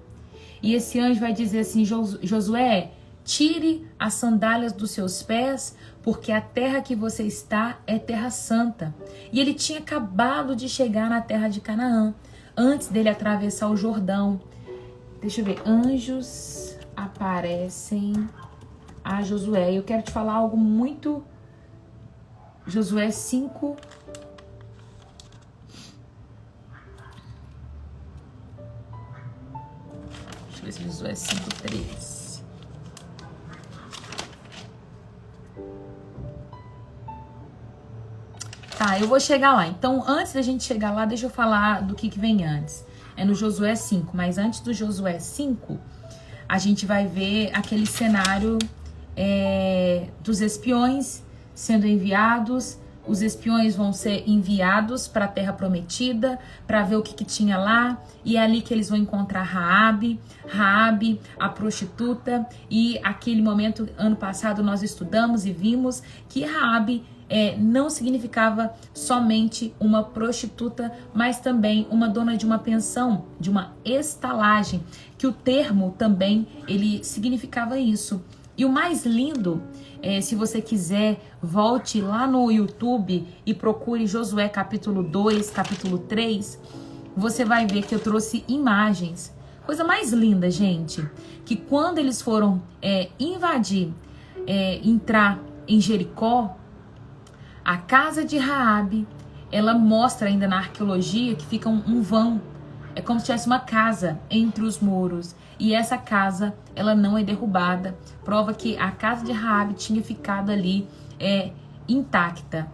Speaker 1: e esse anjo vai dizer assim, Josué, tire as sandálias dos seus pés, porque a terra que você está é terra santa. E ele tinha acabado de chegar na terra de Canaã, antes dele atravessar o Jordão. Deixa eu ver, anjos aparecem a Josué. Eu quero te falar algo muito... Josué 5... Deixa eu ver se Josué 5:3. Tá, eu vou chegar lá. Então, antes da gente chegar lá, deixa eu falar do que vem antes. É no Josué 5, mas antes do Josué 5, a gente vai ver aquele cenário dos espiões sendo enviados. Os espiões vão ser enviados para a terra prometida, para ver o que tinha lá, e é ali que eles vão encontrar Raabe, a prostituta, e aquele momento, ano passado, nós estudamos e vimos que Raabe não significava somente uma prostituta, mas também uma dona de uma pensão, de uma estalagem, que o termo também, ele significava isso. E o mais lindo, se você quiser, volte lá no YouTube e procure Josué capítulo 2, capítulo 3, você vai ver que eu trouxe imagens. Coisa mais linda, gente, que quando eles foram entrar em Jericó, a casa de Raabe, ela mostra ainda na arqueologia que fica um vão. É como se tivesse uma casa entre os muros. E essa casa, ela não é derrubada. Prova que a casa de Raabe tinha ficado ali intacta.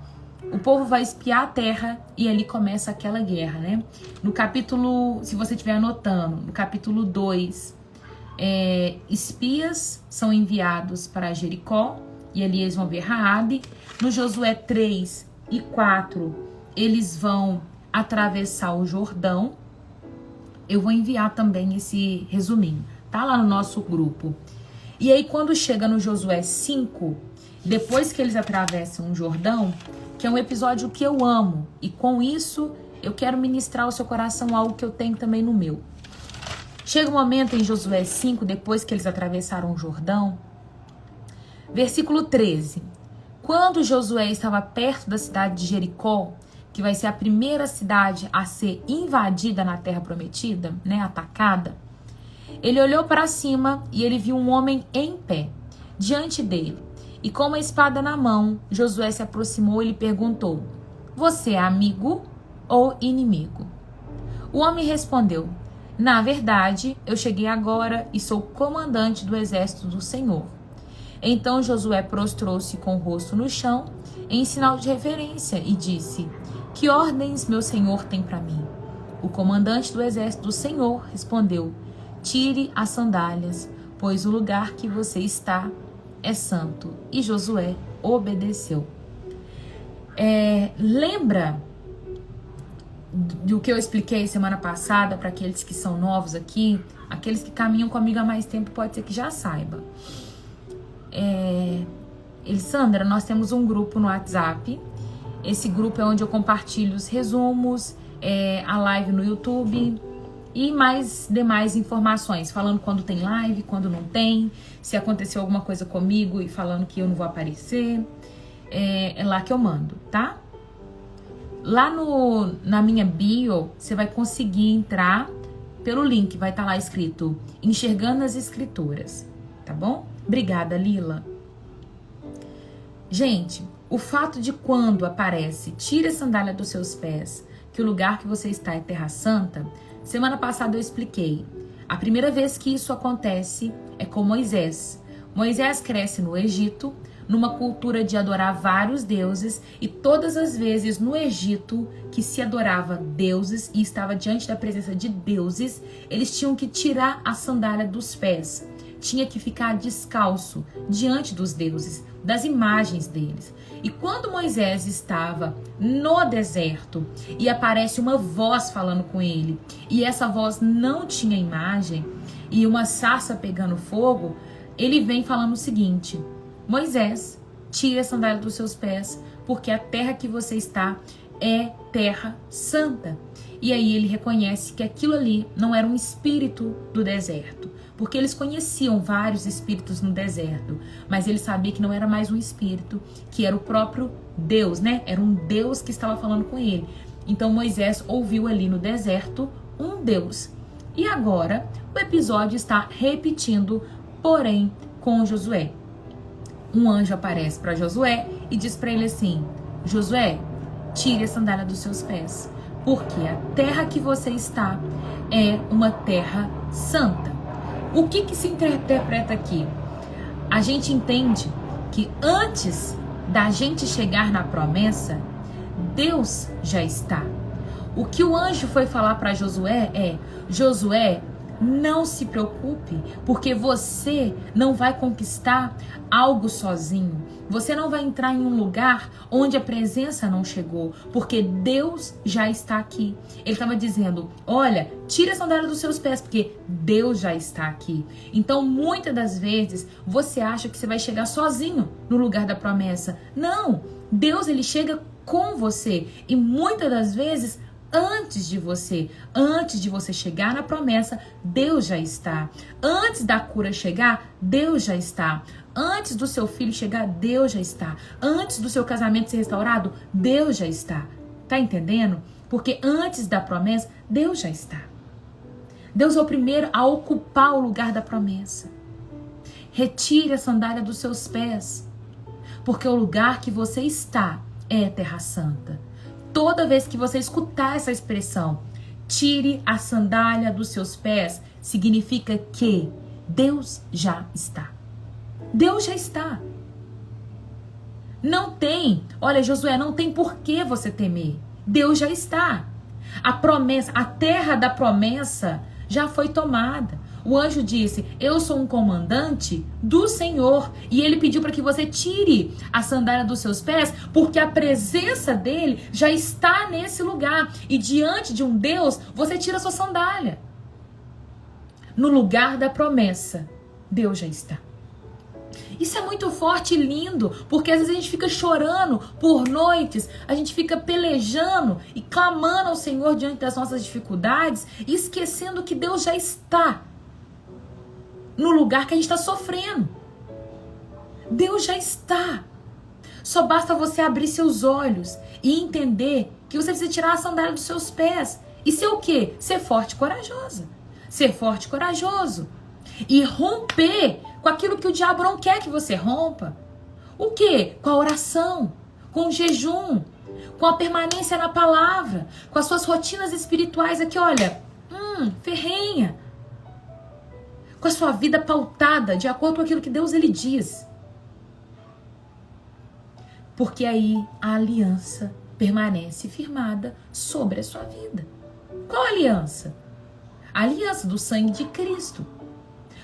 Speaker 1: O povo vai espiar a terra e ali começa aquela guerra, né? No capítulo, se você estiver anotando, no capítulo 2, espias são enviados para Jericó e ali eles vão ver Raabe. No Josué 3 e 4, eles vão atravessar o Jordão. Eu vou enviar também esse resuminho, tá lá no nosso grupo. E aí quando chega no Josué 5, depois que eles atravessam o Jordão, que é um episódio que eu amo, e com isso eu quero ministrar ao seu coração algo que eu tenho também no meu. Chega um momento em Josué 5, depois que eles atravessaram o Jordão, versículo 13. Quando Josué estava perto da cidade de Jericó, que vai ser a primeira cidade a ser invadida na terra prometida, né, atacada, ele olhou para cima e ele viu um homem em pé, diante dele. E com uma espada na mão, Josué se aproximou e lhe perguntou: você é amigo ou inimigo? O homem respondeu: na verdade, eu cheguei agora e sou comandante do exército do Senhor. Então Josué prostrou-se com o rosto no chão, em sinal de reverência, e disse: que ordens meu senhor tem para mim? O comandante do exército do Senhor respondeu: tire as sandálias, pois o lugar que você está é santo. E Josué obedeceu. Lembra do que eu expliquei semana passada para aqueles que são novos aqui? Aqueles que caminham comigo há mais tempo pode ser que já saiba. Elisandra, nós temos um grupo no WhatsApp. Esse grupo é onde eu compartilho os resumos, a live no YouTube e mais demais informações, falando quando tem live, quando não tem, se aconteceu alguma coisa comigo e falando que eu não vou aparecer. É lá que eu mando, tá? Lá na minha bio, você vai conseguir entrar pelo link, vai estar lá escrito Enxergando as Escrituras, tá bom? Obrigada, Lila. Gente, o fato de quando aparece tire a sandália dos seus pés, que o lugar que você está é terra santa, semana passada eu expliquei. A primeira vez que isso acontece é com Moisés. Moisés cresce no Egito, numa cultura de adorar vários deuses, e todas as vezes no Egito que se adorava deuses e estava diante da presença de deuses, eles tinham que tirar a sandália dos pés. Tinha que ficar descalço diante dos deuses, das imagens deles. E quando Moisés estava no deserto e aparece uma voz falando com ele, e essa voz não tinha imagem, e uma sarça pegando fogo, ele vem falando o seguinte: Moisés, tire a sandália dos seus pés, porque a terra que você está é terra santa. E aí ele reconhece que aquilo ali não era um espírito do deserto, porque eles conheciam vários espíritos no deserto, mas ele sabia que não era mais um espírito, que era o próprio Deus, né? Era um Deus que estava falando com ele. Então Moisés ouviu ali no deserto um Deus. E agora o episódio está repetindo, porém com Josué. Um anjo aparece para Josué e diz para ele assim: Josué, tire a sandália dos seus pés, porque a terra que você está é uma terra santa. O que se interpreta aqui? A gente entende que antes da gente chegar na promessa, Deus já está. O que o anjo foi falar para Josué é: Josué, não se preocupe, porque você não vai conquistar algo sozinho. Você não vai entrar em um lugar onde a presença não chegou, porque Deus já está aqui. Ele estava dizendo: olha, tira a sandália dos seus pés, porque Deus já está aqui. Então, muitas das vezes, você acha que você vai chegar sozinho no lugar da promessa. Não, Deus, ele chega com você. E muitas das vezes, antes de você chegar na promessa, Deus já está. Antes da cura chegar, Deus já está. Antes do seu filho chegar, Deus já está. Antes do seu casamento ser restaurado, Deus já está. Tá entendendo? Porque antes da promessa, Deus já está. Deus é o primeiro a ocupar o lugar da promessa. Retire a sandália dos seus pés, porque o lugar que você está é terra santa. Toda vez que você escutar essa expressão, tire a sandália dos seus pés, significa que Deus já está. Deus já está. Não tem, olha, Josué, não tem por que você temer. Deus já está. A promessa, a terra da promessa já foi tomada. O anjo disse, eu sou um comandante do Senhor. E ele pediu para que você tire a sandália dos seus pés, porque a presença dele já está nesse lugar. E diante de um Deus, você tira a sua sandália. No lugar da promessa, Deus já está. Isso é muito forte e lindo, porque às vezes a gente fica chorando por noites, a gente fica pelejando e clamando ao Senhor diante das nossas dificuldades e esquecendo que Deus já está no lugar que a gente está sofrendo. Deus já está. Só basta você abrir seus olhos e entender que você precisa tirar a sandália dos seus pés. E ser o quê? Ser forte e corajosa. Ser forte e corajoso. E romper com aquilo que o diabo não quer que você rompa. O quê? Com a oração, com o jejum, com a permanência na palavra, com as suas rotinas espirituais aqui, olha, ferrenha. Com a sua vida pautada de acordo com aquilo que Deus ele diz. Porque aí a aliança permanece firmada sobre a sua vida. Qual aliança? A aliança do sangue de Cristo.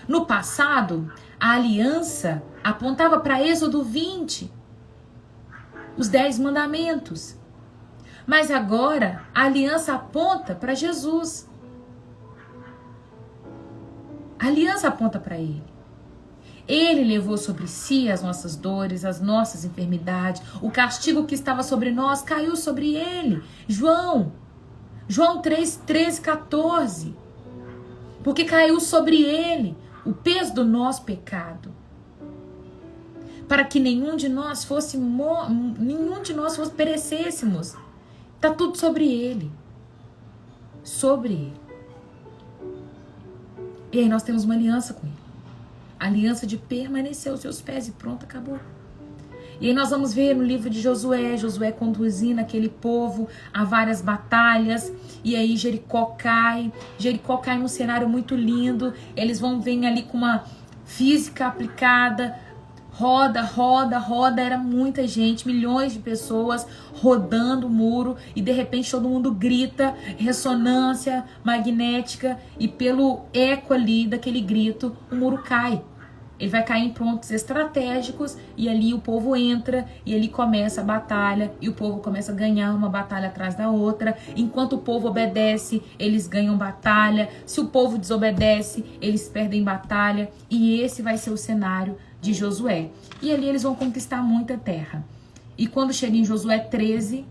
Speaker 1: No passado, a aliança apontava para Êxodo 20, os 10 mandamentos. Mas agora, a aliança aponta para Jesus. A aliança aponta para Ele. Ele levou sobre si as nossas dores, as nossas enfermidades. O castigo que estava sobre nós caiu sobre Ele. João 3, 13, 14. Porque caiu sobre Ele o peso do nosso pecado. Para que nenhum de nós perecêssemos. Está tudo sobre Ele. Sobre Ele. E aí nós temos uma aliança com Ele. A aliança de permanecer aos seus pés e pronto, acabou. E aí nós vamos ver no livro de Josué conduzindo aquele povo a várias batalhas. E aí Jericó cai num cenário muito lindo. Eles vão vir ali com uma física aplicada. Roda, era muita gente, milhões de pessoas rodando o muro e de repente todo mundo grita, ressonância magnética e pelo eco ali daquele grito, o muro cai. Ele vai cair em pontos estratégicos e ali o povo entra e ali começa a batalha e o povo começa a ganhar uma batalha atrás da outra. Enquanto o povo obedece, eles ganham batalha. Se o povo desobedece, eles perdem batalha. E esse vai ser o cenário de Josué. E ali eles vão conquistar muita terra. E quando chega em Josué 13,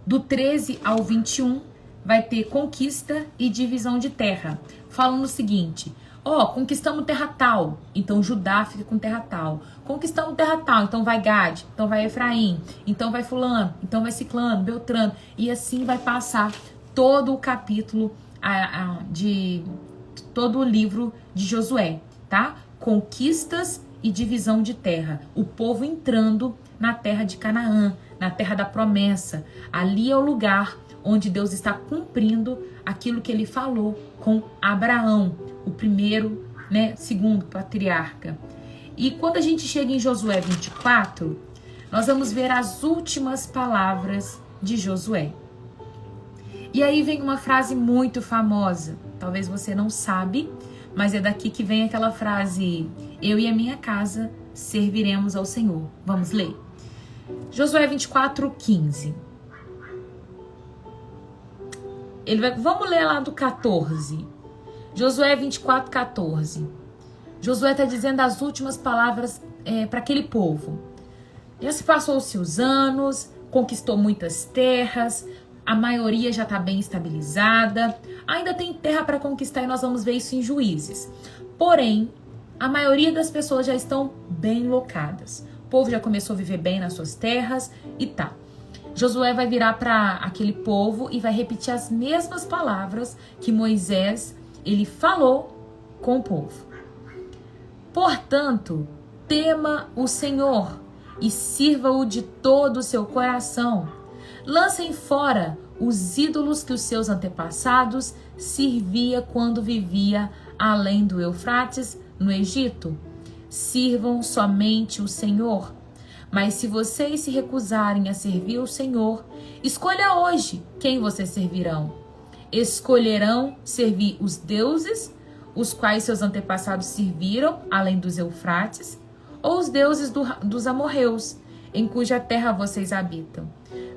Speaker 1: do 13 ao 21, vai ter conquista e divisão de terra. Falando o seguinte... conquistamos terra tal, então Judá fica com terra tal. Conquistamos terra tal, então vai Gade, então vai Efraim, então vai fulano, então vai Ciclano, Beltrano. E assim vai passar todo o capítulo de todo o livro de Josué, tá? Conquistas e divisão de terra. O povo entrando na terra de Canaã, na terra da promessa. Ali é o lugar onde Deus está cumprindo aquilo que ele falou com Abraão, o primeiro, segundo patriarca. E quando a gente chega em Josué 24, nós vamos ver as últimas palavras de Josué. E aí vem uma frase muito famosa, talvez você não sabe, mas é daqui que vem aquela frase: eu e a minha casa serviremos ao Senhor. Vamos ler. Josué 24, 15. Vamos ler lá do 14. Josué 24, 14. Josué está dizendo as últimas palavras para aquele povo. Já se passou-se os anos, conquistou muitas terras, a maioria já está bem estabilizada, ainda tem terra para conquistar e nós vamos ver isso em Juízes. Porém, a maioria das pessoas já estão bem locadas. O povo já começou a viver bem nas suas terras e tá. Josué vai virar para aquele povo e vai repetir as mesmas palavras que Moisés ele falou com o povo. Portanto, tema o Senhor e sirva-o de todo o seu coração. Lancem fora os ídolos que os seus antepassados servia quando vivia além do Eufrates, no Egito. Sirvam somente o Senhor. Mas se vocês se recusarem a servir o Senhor, escolha hoje quem vocês servirão. Escolherão servir os deuses, os quais seus antepassados serviram, além dos Eufrates, ou os deuses dos amorreus, em cuja terra vocês habitam.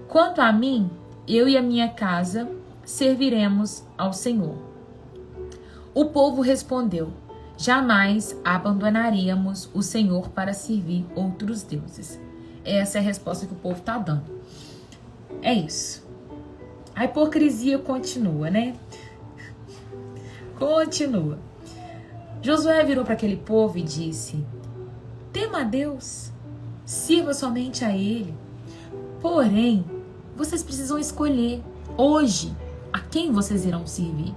Speaker 1: Quanto a mim, eu e a minha casa serviremos ao Senhor. O povo respondeu: jamais abandonaríamos o Senhor para servir outros deuses. Essa é a resposta que o povo está dando. É isso. A hipocrisia continua, né? Continua. Josué virou para aquele povo e disse: tema a Deus, sirva somente a Ele. Porém, vocês precisam escolher hoje a quem vocês irão servir.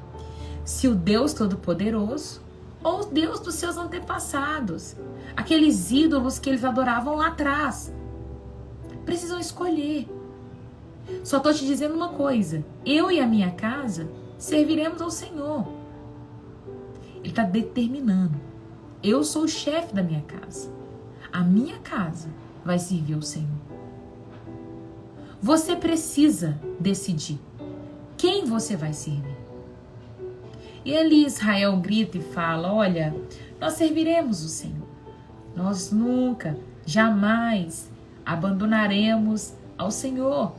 Speaker 1: Se o Deus Todo-Poderoso ou o Deus dos seus antepassados, aqueles ídolos que eles adoravam lá atrás. Precisam escolher. Só estou te dizendo uma coisa: eu e a minha casa serviremos ao Senhor. Ele está determinando. Eu sou o chefe da minha casa. A minha casa vai servir ao Senhor. Você precisa decidir quem você vai servir. E ali Israel grita e fala: olha, nós serviremos o Senhor. Nós nunca, jamais abandonaremos ao Senhor.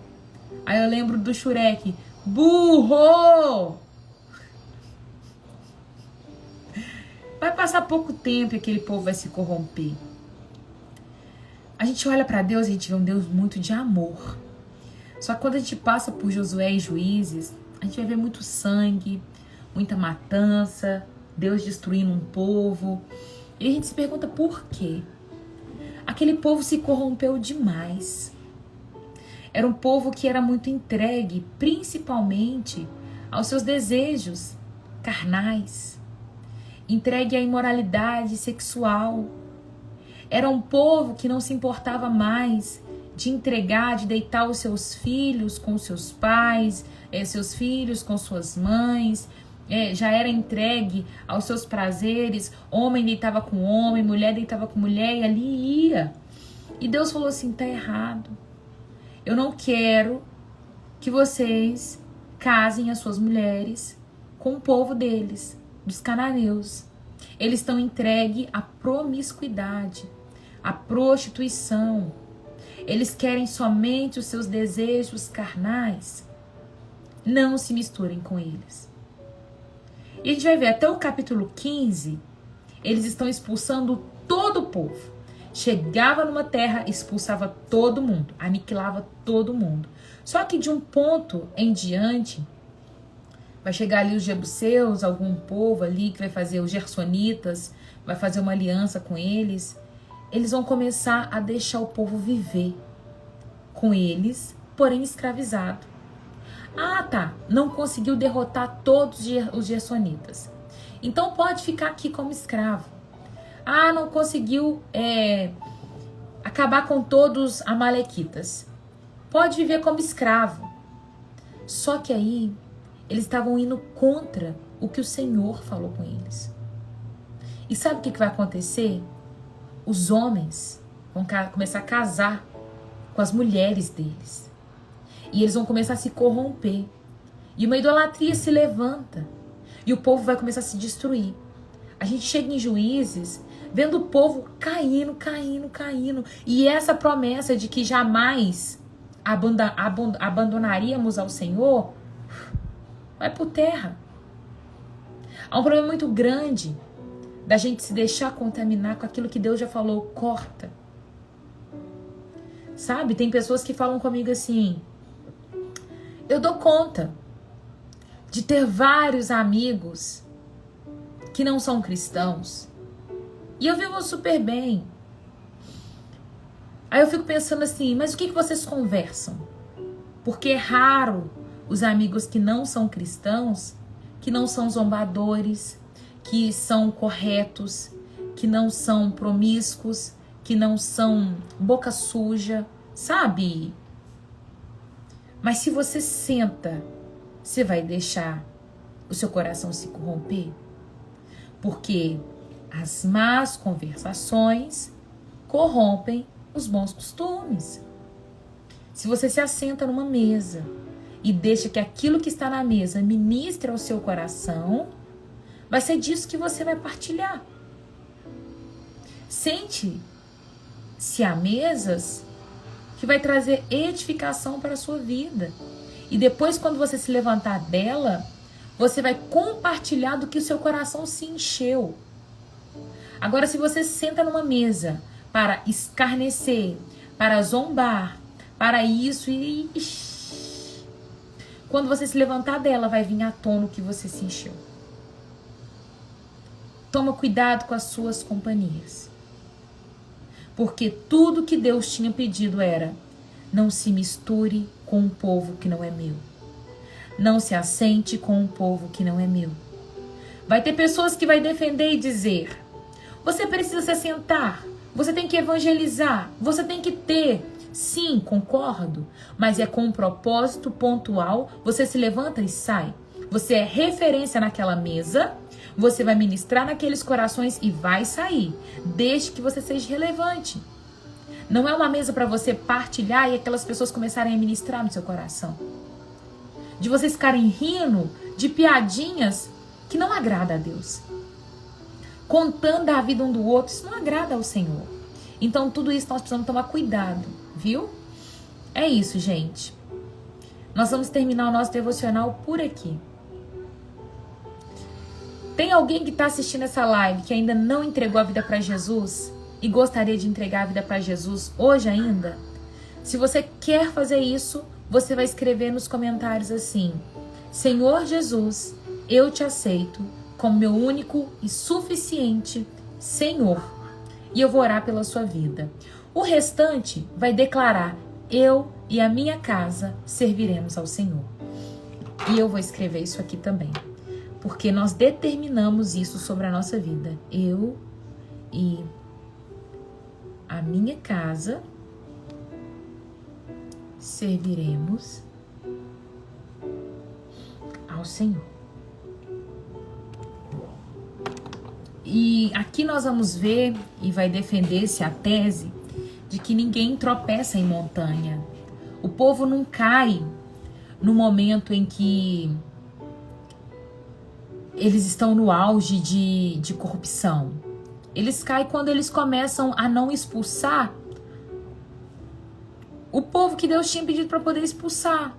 Speaker 1: Aí eu lembro do Shurek: burro! Vai passar pouco tempo e aquele povo vai se corromper. A gente olha para Deus e a gente vê um Deus muito de amor. Só que quando a gente passa por Josué e Juízes, a gente vai ver muito sangue, muita matança, Deus destruindo um povo. E a gente se pergunta por quê? Aquele povo se corrompeu demais. Era um povo que era muito entregue, principalmente aos seus desejos carnais, entregue à imoralidade sexual. Era um povo que não se importava mais de entregar, de deitar os seus filhos com seus pais, seus filhos com suas mães, já era entregue aos seus prazeres, homem deitava com homem, mulher deitava com mulher e ali ia. E Deus falou assim: tá errado. Eu não quero que vocês casem as suas mulheres com o povo deles, dos cananeus. Eles estão entregues à promiscuidade, à prostituição. Eles querem somente os seus desejos carnais. Não se misturem com eles. E a gente vai ver até o capítulo 15, eles estão expulsando todo o povo. Chegava numa terra, expulsava todo mundo, aniquilava todo mundo. Só que de um ponto em diante, vai chegar ali os jebuseus, algum povo ali que vai fazer os gersonitas, vai fazer uma aliança com eles. Eles vão começar a deixar o povo viver com eles, porém escravizado. Ah, tá, não conseguiu derrotar todos os gersonitas. Então pode ficar aqui como escravo. Ah, não conseguiu acabar com todos os amalequitas. Pode viver como escravo. Só que aí eles estavam indo contra o que o Senhor falou com eles. E sabe o que vai acontecer? Os homens vão começar a casar com as mulheres deles. E eles vão começar a se corromper. E uma idolatria se levanta. E o povo vai começar a se destruir. A gente chega em Juízes, vendo o povo caindo. E essa promessa de que jamais abandonaríamos ao Senhor, vai por terra. Há um problema muito grande da gente se deixar contaminar com aquilo que Deus já falou: corta. Sabe, tem pessoas que falam comigo assim: eu dou conta de ter vários amigos que não são cristãos e eu vivo super bem. Aí eu fico pensando assim: mas o que vocês conversam? Porque é raro os amigos que não são cristãos, que não são zombadores, que são corretos, que não são promíscuos, que não são boca suja, sabe? Mas se você senta, você vai deixar o seu coração se corromper? Porque as más conversações corrompem os bons costumes. Se você se assenta numa mesa e deixa que aquilo que está na mesa ministre ao seu coração, vai ser disso que você vai partilhar. Sente-se a mesas que vai trazer edificação para a sua vida. E depois, quando você se levantar dela, você vai compartilhar do que o seu coração se encheu. Agora, se você senta numa mesa para escarnecer, para zombar, para isso e... quando você se levantar dela, vai vir à tona o que você se encheu. Toma cuidado com as suas companhias. Porque tudo que Deus tinha pedido era: não se misture com um povo que não é meu. Não se assente com um povo que não é meu. Vai ter pessoas que vai defender e dizer: você precisa se assentar, você tem que evangelizar, você tem que ter. Sim, concordo, mas é com um propósito pontual. Você se levanta e sai. Você é referência naquela mesa, você vai ministrar naqueles corações e vai sair, desde que você seja relevante. Não é uma mesa para você partilhar e aquelas pessoas começarem a ministrar no seu coração. De vocês ficarem rindo de piadinhas que não agrada a Deus. Contando a vida um do outro, isso não agrada ao Senhor. Então tudo isso nós precisamos tomar cuidado, viu? É isso, gente. Nós vamos terminar o nosso devocional por aqui. Tem alguém que está assistindo essa live que ainda não entregou a vida para Jesus e gostaria de entregar a vida para Jesus hoje ainda? Se você quer fazer isso, você vai escrever nos comentários assim: Senhor Jesus, eu te aceito como meu único e suficiente Senhor. E eu vou orar pela sua vida. O restante vai declarar: eu e a minha casa serviremos ao Senhor. E eu vou escrever isso aqui também. Porque nós determinamos isso sobre a nossa vida. Eu e a minha casa serviremos ao Senhor. E aqui nós vamos ver e vai defender-se a tese de que ninguém tropeça em montanha. O povo não cai no momento em que eles estão no auge de corrupção. Eles caem quando eles começam a não expulsar o povo que Deus tinha pedido para poder expulsar.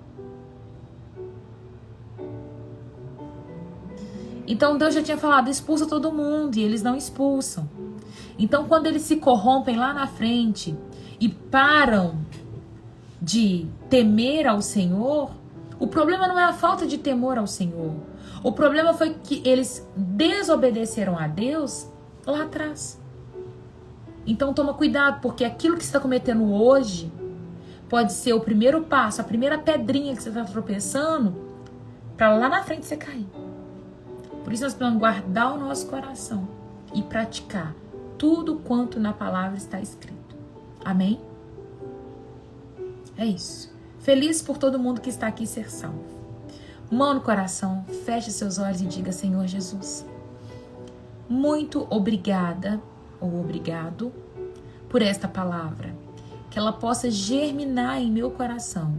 Speaker 1: Então Deus já tinha falado: expulsa todo mundo, e eles não expulsam. Então quando eles se corrompem lá na frente e param de temer ao Senhor, o problema não é a falta de temor ao Senhor. O problema foi que eles desobedeceram a Deus lá atrás. Então toma cuidado, porque aquilo que você está cometendo hoje pode ser o primeiro passo, a primeira pedrinha que você está tropeçando, para lá na frente você cair. Por isso nós precisamos guardar o nosso coração e praticar tudo quanto na palavra está escrito. Amém? É isso. Feliz por todo mundo que está aqui ser salvo. Mão no coração, feche seus olhos e diga: Senhor Jesus, muito obrigada ou obrigado por esta palavra, que ela possa germinar em meu coração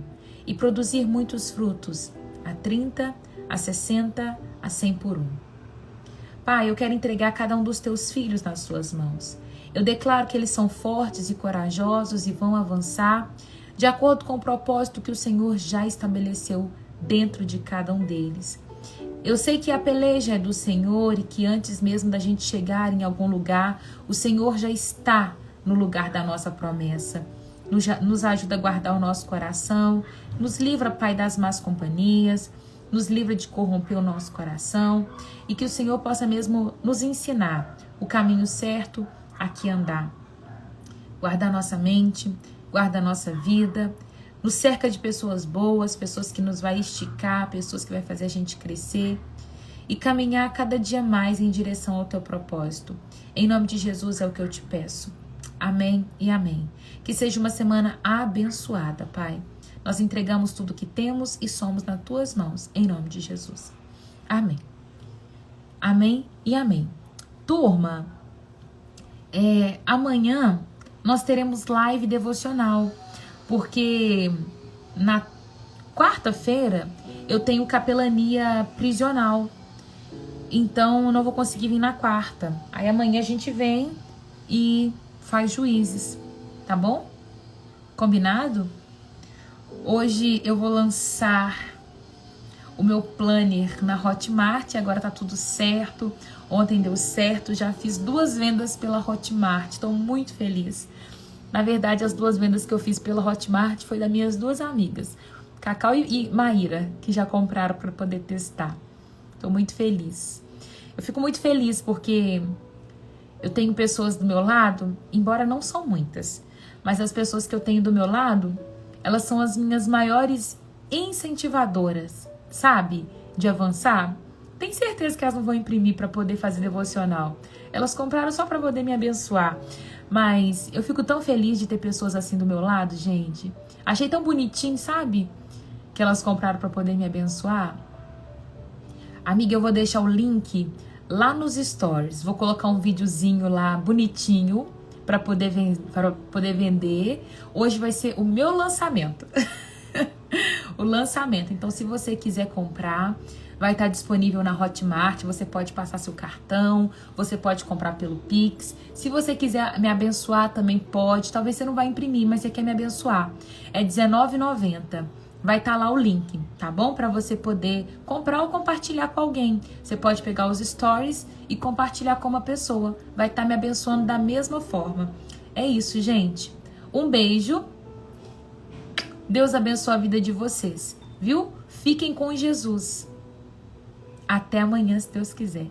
Speaker 1: e produzir muitos frutos, a 30, a 60, a 100 por 1. Pai, eu quero entregar cada um dos teus filhos nas suas mãos. Eu declaro que eles são fortes e corajosos e vão avançar de acordo com o propósito que o Senhor já estabeleceu dentro de cada um deles. Eu sei que a peleja é do Senhor e que antes mesmo da gente chegar em algum lugar, o Senhor já está no lugar da nossa promessa. Nos ajuda a guardar o nosso coração, nos livra, Pai, das más companhias, nos livra de corromper o nosso coração e que o Senhor possa mesmo nos ensinar o caminho certo a que andar. Guarda a nossa mente, guarda a nossa vida, Nos cerca de pessoas boas, pessoas que nos vai esticar, pessoas que vai fazer a gente crescer e caminhar cada dia mais em direção ao teu propósito. Em nome de Jesus é o que eu te peço. Amém e amém. Que seja uma semana abençoada, Pai. Nós entregamos tudo que temos e somos nas tuas mãos, em nome de Jesus. Amém. Amém e amém. Turma, amanhã nós teremos live devocional, porque na quarta-feira eu tenho capelania prisional, então eu não vou conseguir vir na quarta. Aí amanhã a gente vem e faz Juízes, tá bom? Combinado? Hoje eu vou lançar o meu planner na Hotmart, agora tá tudo certo. Ontem deu certo, já fiz 2 vendas pela Hotmart, estou muito feliz. Na verdade, as 2 vendas que eu fiz pela Hotmart foi das minhas 2 amigas, Cacau e Maíra, que já compraram para poder testar. Estou muito feliz. Eu fico muito feliz porque eu tenho pessoas do meu lado, embora não são muitas, mas as pessoas que eu tenho do meu lado, elas são as minhas maiores incentivadoras, sabe? De avançar. Tenho certeza que elas não vão imprimir para poder fazer devocional. Elas compraram só para poder me abençoar. Mas eu fico tão feliz de ter pessoas assim do meu lado, gente. Achei tão bonitinho, sabe? Que elas compraram para poder me abençoar. Amiga, eu vou deixar o link lá nos stories. Vou colocar um videozinho lá bonitinho para poder vender. Hoje vai ser o meu lançamento. O lançamento. Então, se você quiser comprar, vai estar disponível na Hotmart. Você pode passar seu cartão, você pode comprar pelo Pix. Se você quiser me abençoar, também pode. Talvez você não vai imprimir, mas você quer me abençoar. É R$19,90. Vai estar lá o link, tá bom? Para você poder comprar ou compartilhar com alguém. Você pode pegar os stories e compartilhar com uma pessoa. Vai estar me abençoando da mesma forma. É isso, gente. Um beijo. Deus abençoe a vida de vocês, viu? Fiquem com Jesus. Até amanhã, se Deus quiser.